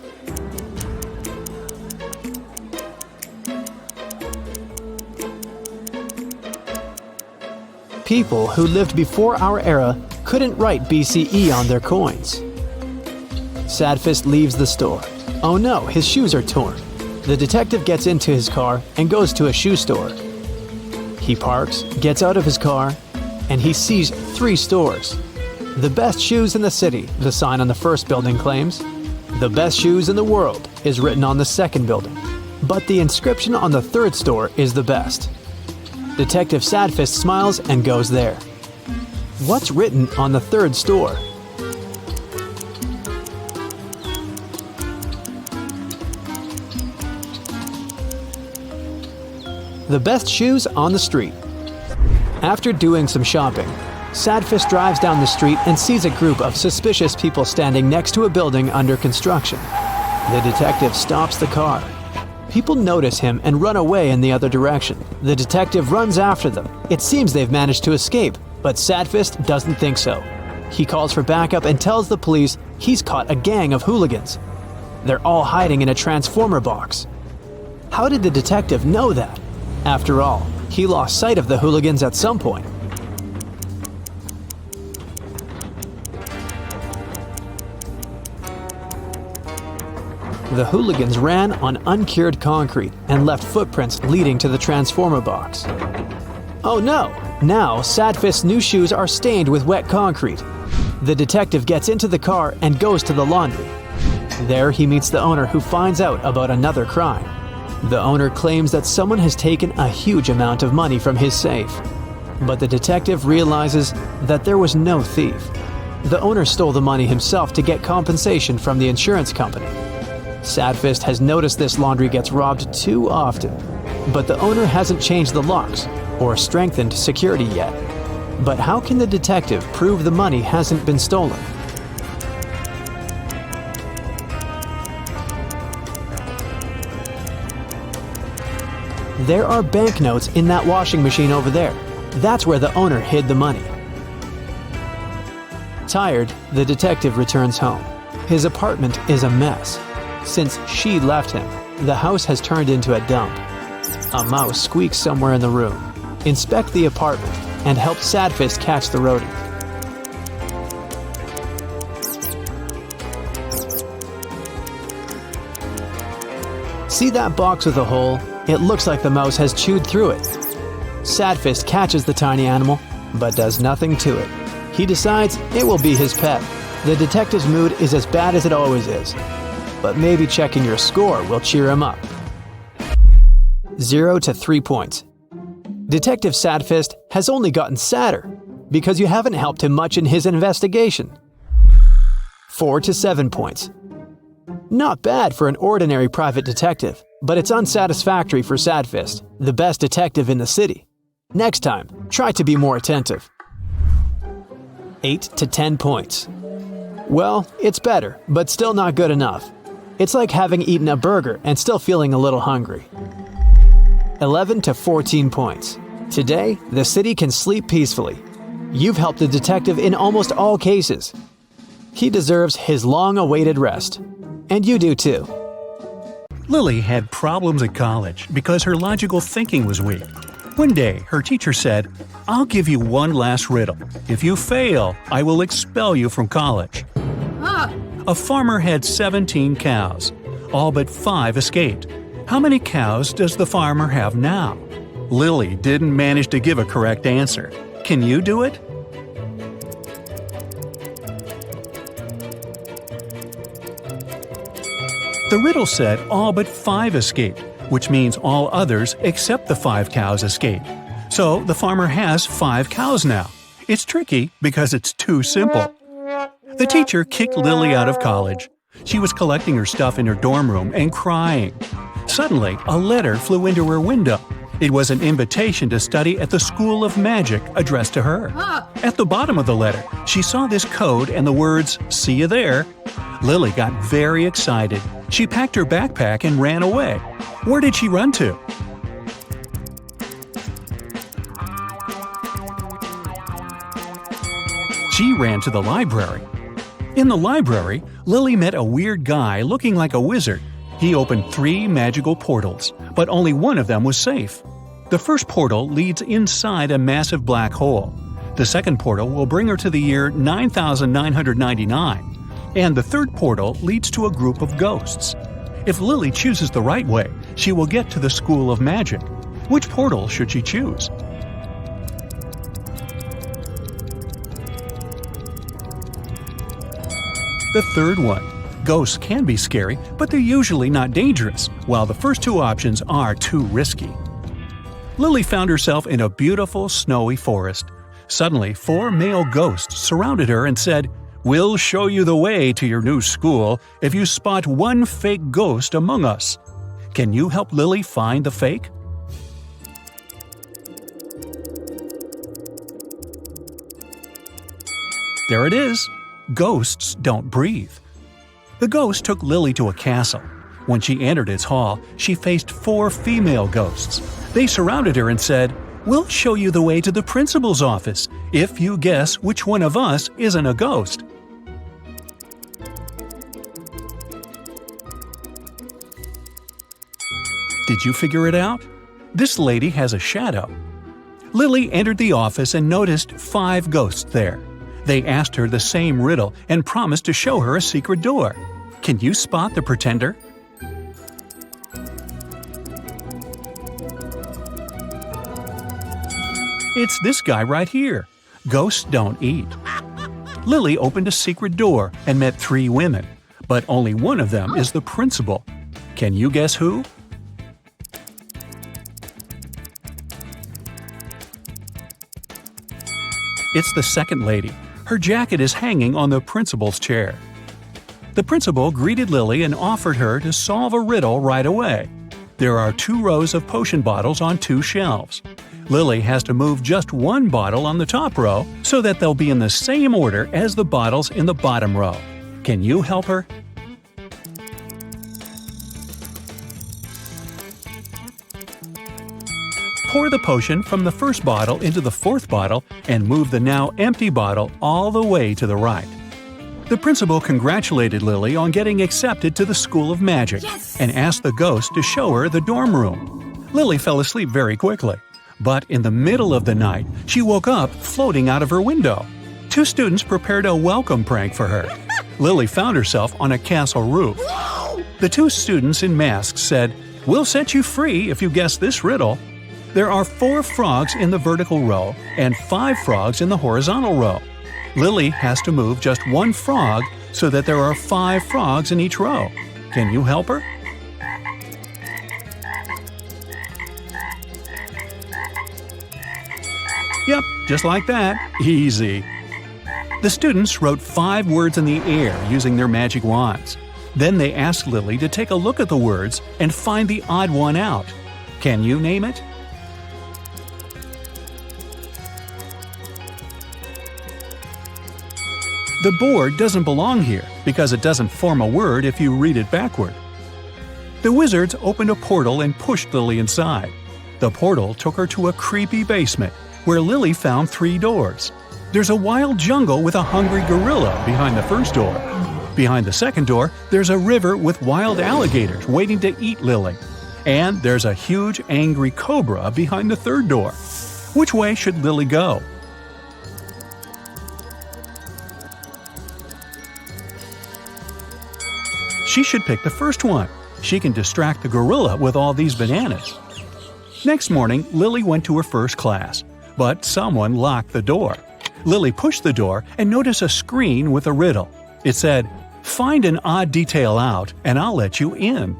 People who lived before our era couldn't write BCE on their coins. Sadfist leaves the store. Oh no, his shoes are torn. The detective gets into his car and goes to a shoe store. He parks, gets out of his car, and he sees 3 stores. The best shoes in the city, the sign on the first building claims. The best shoes in the world is written on the second building. But the inscription on the third store is the best. Detective Sadfist smiles and goes there. What's written on the third store? The best shoes on the street. After doing some shopping, Sadfist drives down the street and sees a group of suspicious people standing next to a building under construction. The detective stops the car. People notice him and run away in the other direction. The detective runs after them. It seems they've managed to escape, but Sadfist doesn't think so. He calls for backup and tells the police he's caught a gang of hooligans. They're all hiding in a transformer box. How did the detective know that? After all, he lost sight of the hooligans at some point. The hooligans ran on uncured concrete and left footprints leading to the transformer box. Oh no! Now, Sadfist's new shoes are stained with wet concrete. The detective gets into the car and goes to the laundry. There he meets the owner, who finds out about another crime. The owner claims that someone has taken a huge amount of money from his safe. But the detective realizes that there was no thief. The owner stole the money himself to get compensation from the insurance company. Sadfist has noticed this laundry gets robbed too often, but the owner hasn't changed the locks or strengthened security yet. But how can the detective prove the money hasn't been stolen? There are banknotes in that washing machine over there. That's where the owner hid the money. Tired, the detective returns home. His apartment is a mess. Since she left him, the house has turned into a dump. A mouse squeaks somewhere in the room. Inspect the apartment and help Sadfist catch the rodent. See that box with a hole? It looks like the mouse has chewed through it. Sadfist catches the tiny animal, but does nothing to it. He decides it will be his pet. The detective's mood is as bad as it always is. But maybe checking your score will cheer him up. 0 to 3 points. Detective Sadfist has only gotten sadder because you haven't helped him much in his investigation. 4 to 7 points. Not bad for an ordinary private detective, but it's unsatisfactory for Sadfist, the best detective in the city. Next time, try to be more attentive. 8 to 10 points. Well, it's better, but still not good enough. It's like having eaten a burger and still feeling a little hungry. 11 to 14 points. Today, the city can sleep peacefully. You've helped the detective in almost all cases. He deserves his long-awaited rest. And you do too. Lily had problems at college because her logical thinking was weak. One day, her teacher said, "I'll give you one last riddle. If you fail, I will expel you from college." A farmer had 17 cows. All but 5 escaped. How many cows does the farmer have now? Lily didn't manage to give a correct answer. Can you do it? The riddle said all but 5 escaped, which means all others except the 5 cows escaped. So the farmer has 5 cows now. It's tricky because it's too simple. The teacher kicked Lily out of college. She was collecting her stuff in her dorm room and crying. Suddenly, a letter flew into her window. It was an invitation to study at the School of Magic addressed to her. At the bottom of the letter, she saw this code and the words, "See you there." Lily got very excited. She packed her backpack and ran away. Where did she run to? She ran to the library. In the library, Lily met a weird guy looking like a wizard. He opened 3 magical portals, but only one of them was safe. The first portal leads inside a massive black hole. The second portal will bring her to the year 9999. And the third portal leads to a group of ghosts. If Lily chooses the right way, she will get to the School of Magic. Which portal should she choose? The third one. Ghosts can be scary, but they're usually not dangerous, while the first 2 options are too risky. Lily found herself in a beautiful, snowy forest. Suddenly, 4 male ghosts surrounded her and said, "We'll show you the way to your new school if you spot one fake ghost among us." Can you help Lily find the fake? There it is. Ghosts don't breathe. The ghost took Lily to a castle. When she entered its hall, she faced 4 female ghosts. They surrounded her and said, "We'll show you the way to the principal's office if you guess which one of us isn't a ghost." Did you figure it out? This lady has a shadow. Lily entered the office and noticed 5 ghosts there. They asked her the same riddle and promised to show her a secret door. Can you spot the pretender? It's this guy right here. Ghosts don't eat. Lily opened a secret door and met 3 women, but only one of them is the principal. Can you guess who? It's the second lady. Her jacket is hanging on the principal's chair. The principal greeted Lily and offered her to solve a riddle right away. There are 2 rows of potion bottles on 2 shelves. Lily has to move just 1 bottle on the top row so that they'll be in the same order as the bottles in the bottom row. Can you help her? Pour the potion from the first bottle into the 4th bottle and move the now empty bottle all the way to the right. The principal congratulated Lily on getting accepted to the School of Magic and asked the ghost to show her the dorm room. Lily fell asleep very quickly, but in the middle of the night, she woke up floating out of her window. 2 students prepared a welcome prank for her. Lily found herself on a castle roof. The 2 students in masks said, "We'll set you free if you guess this riddle." There are 4 frogs in the vertical row and 5 frogs in the horizontal row. Lily has to move just 1 frog so that there are 5 frogs in each row. Can you help her? Yep, just like that. Easy. The students wrote 5 words in the air using their magic wands. Then they asked Lily to take a look at the words and find the odd one out. Can you name it? The board doesn't belong here because it doesn't form a word if you read it backward. The wizards opened a portal and pushed Lily inside. The portal took her to a creepy basement where Lily found 3 doors. There's a wild jungle with a hungry gorilla behind the first door. Behind the second door, there's a river with wild alligators waiting to eat Lily. And there's a huge angry cobra behind the third door. Which way should Lily go? She should pick the first one. She can distract the gorilla with all these bananas. Next morning, Lily went to her first class, but someone locked the door. Lily pushed the door and noticed a screen with a riddle. It said, "Find an odd detail out and I'll let you in."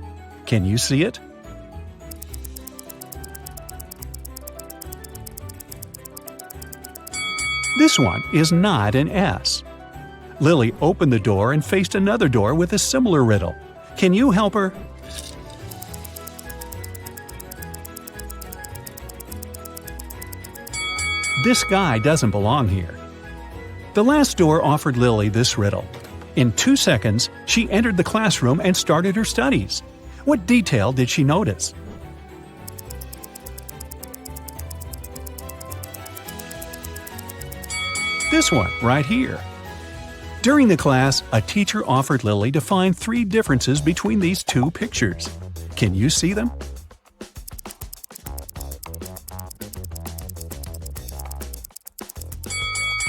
Can you see it? This one is not an S. Lily opened the door and faced another door with a similar riddle. Can you help her? This guy doesn't belong here. The last door offered Lily this riddle. In 2 seconds, she entered the classroom and started her studies. What detail did she notice? This one, right here. During the class, a teacher offered Lily to find 3 differences between these 2 pictures. Can you see them?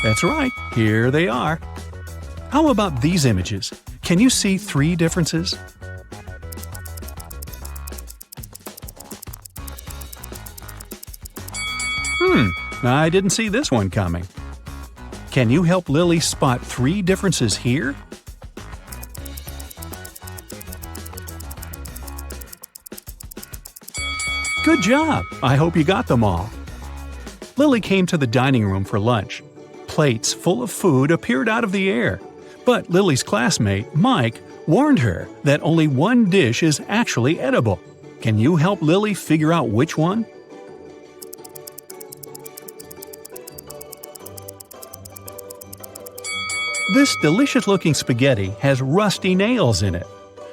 That's right, here they are. How about these images? Can you see 3 differences? I didn't see this one coming. Can you help Lily spot 3 differences here? Good job! I hope you got them all. Lily came to the dining room for lunch. Plates full of food appeared out of the air, but Lily's classmate, Mike, warned her that only one dish is actually edible. Can you help Lily figure out which one? This delicious-looking spaghetti has rusty nails in it.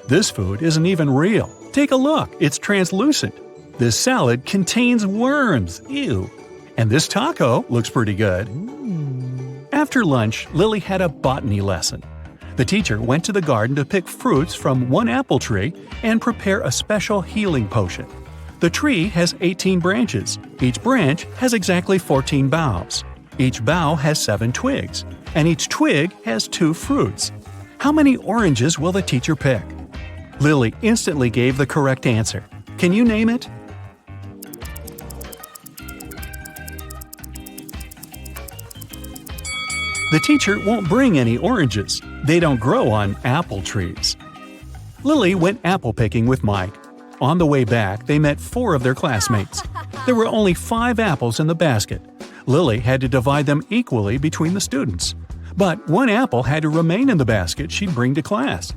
This food isn't even real. Take a look, it's translucent. This salad contains worms. Ew. And this taco looks pretty good. After lunch, Lily had a botany lesson. The teacher went to the garden to pick fruits from one apple tree and prepare a special healing potion. The tree has 18 branches. Each branch has exactly 14 boughs. Each bough has 7 twigs, and each twig has 2 fruits. How many oranges will the teacher pick? Lily instantly gave the correct answer. Can you name it? The teacher won't bring any oranges. They don't grow on apple trees. Lily went apple picking with Mike. On the way back, they met 4 of their classmates. There were only 5 apples in the basket. Lily had to divide them equally between the students. But 1 apple had to remain in the basket she'd bring to class.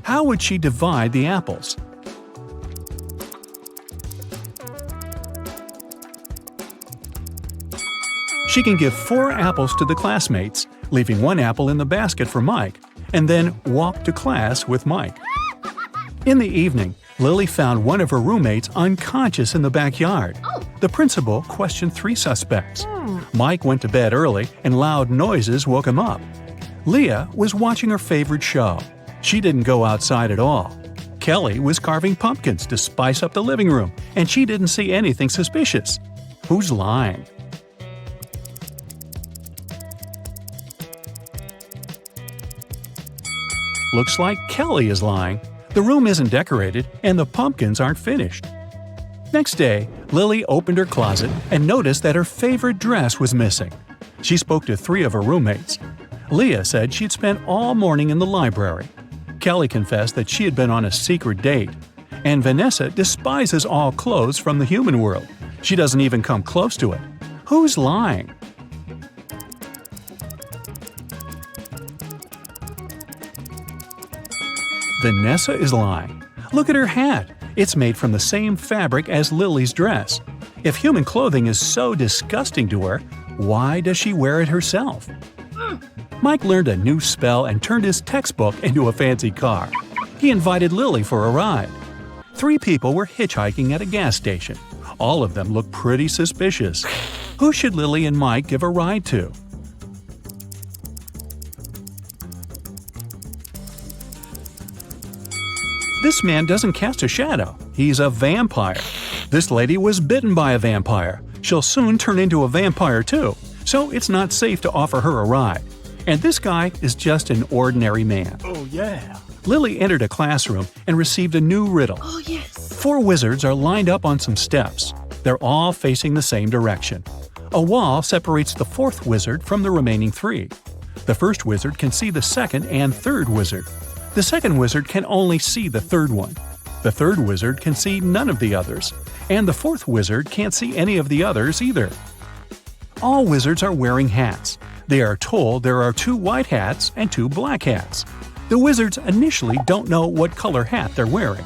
How would she divide the apples? She can give 4 apples to the classmates, leaving 1 apple in the basket for Mike, and then walk to class with Mike. In the evening, Lily found one of her roommates unconscious in the backyard. The principal questioned 3 suspects. Mike went to bed early, and loud noises woke him up. Leah was watching her favorite show. She didn't go outside at all. Kelly was carving pumpkins to spice up the living room, and she didn't see anything suspicious. Who's lying? Looks like Kelly is lying. The room isn't decorated, and the pumpkins aren't finished. Next day, Lily opened her closet and noticed that her favorite dress was missing. She spoke to 3 of her roommates. Leah said she'd spent all morning in the library. Kelly confessed that she had been on a secret date. And Vanessa despises all clothes from the human world. She doesn't even come close to it. Who's lying? Vanessa is lying. Look at her hat. It's made from the same fabric as Lily's dress. If human clothing is so disgusting to her, why does she wear it herself? Mike learned a new spell and turned his textbook into a fancy car. He invited Lily for a ride. 3 people were hitchhiking at a gas station. All of them looked pretty suspicious. Who should Lily and Mike give a ride to? This man doesn't cast a shadow. He's a vampire. This lady was bitten by a vampire. She'll soon turn into a vampire too, so it's not safe to offer her a ride. And this guy is just an ordinary man. Oh yeah. Lily entered a classroom and received a new riddle. Oh yes. 4 wizards are lined up on some steps. They're all facing the same direction. A wall separates the 4th wizard from the remaining 3. The first wizard can see the second and third wizard. The second wizard can only see the third one. The third wizard can see none of the others. And the 4th wizard can't see any of the others either. All wizards are wearing hats. They are told there are 2 white hats and 2 black hats. The wizards initially don't know what color hat they're wearing.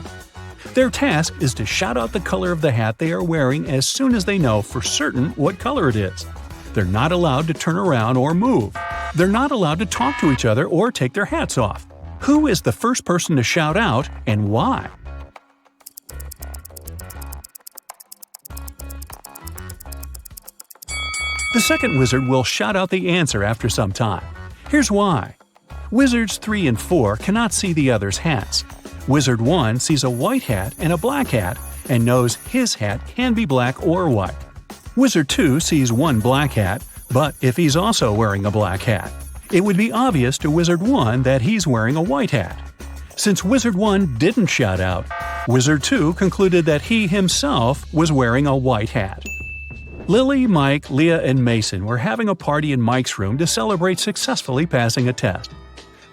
Their task is to shout out the color of the hat they are wearing as soon as they know for certain what color it is. They're not allowed to turn around or move. They're not allowed to talk to each other or take their hats off. Who is the first person to shout out and why? The second wizard will shout out the answer after some time. Here's why. Wizards 3 and 4 cannot see the others' hats. Wizard 1 sees a white hat and a black hat and knows his hat can be black or white. Wizard 2 sees 1 black hat, but if he's also wearing a black hat, it would be obvious to Wizard 1 that he's wearing a white hat. Since Wizard 1 didn't shout out, Wizard 2 concluded that he himself was wearing a white hat. Lily, Mike, Leah, and Mason were having a party in Mike's room to celebrate successfully passing a test.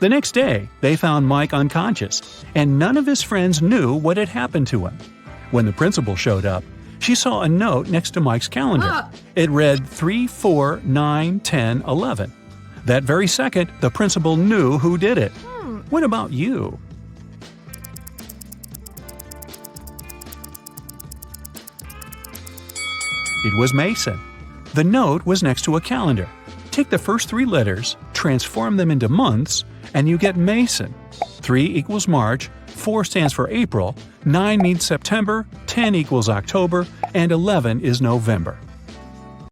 The next day, they found Mike unconscious, and none of his friends knew what had happened to him. When the principal showed up, she saw a note next to Mike's calendar. It read 3, 4, 9, 10, 11. That very second, the principal knew who did it. What about you? It was Mason. The note was next to a calendar. Take the first 3 letters, transform them into months, and you get Mason. 3 equals March, 4 stands for April, 9 means September, 10 equals October, and 11 is November.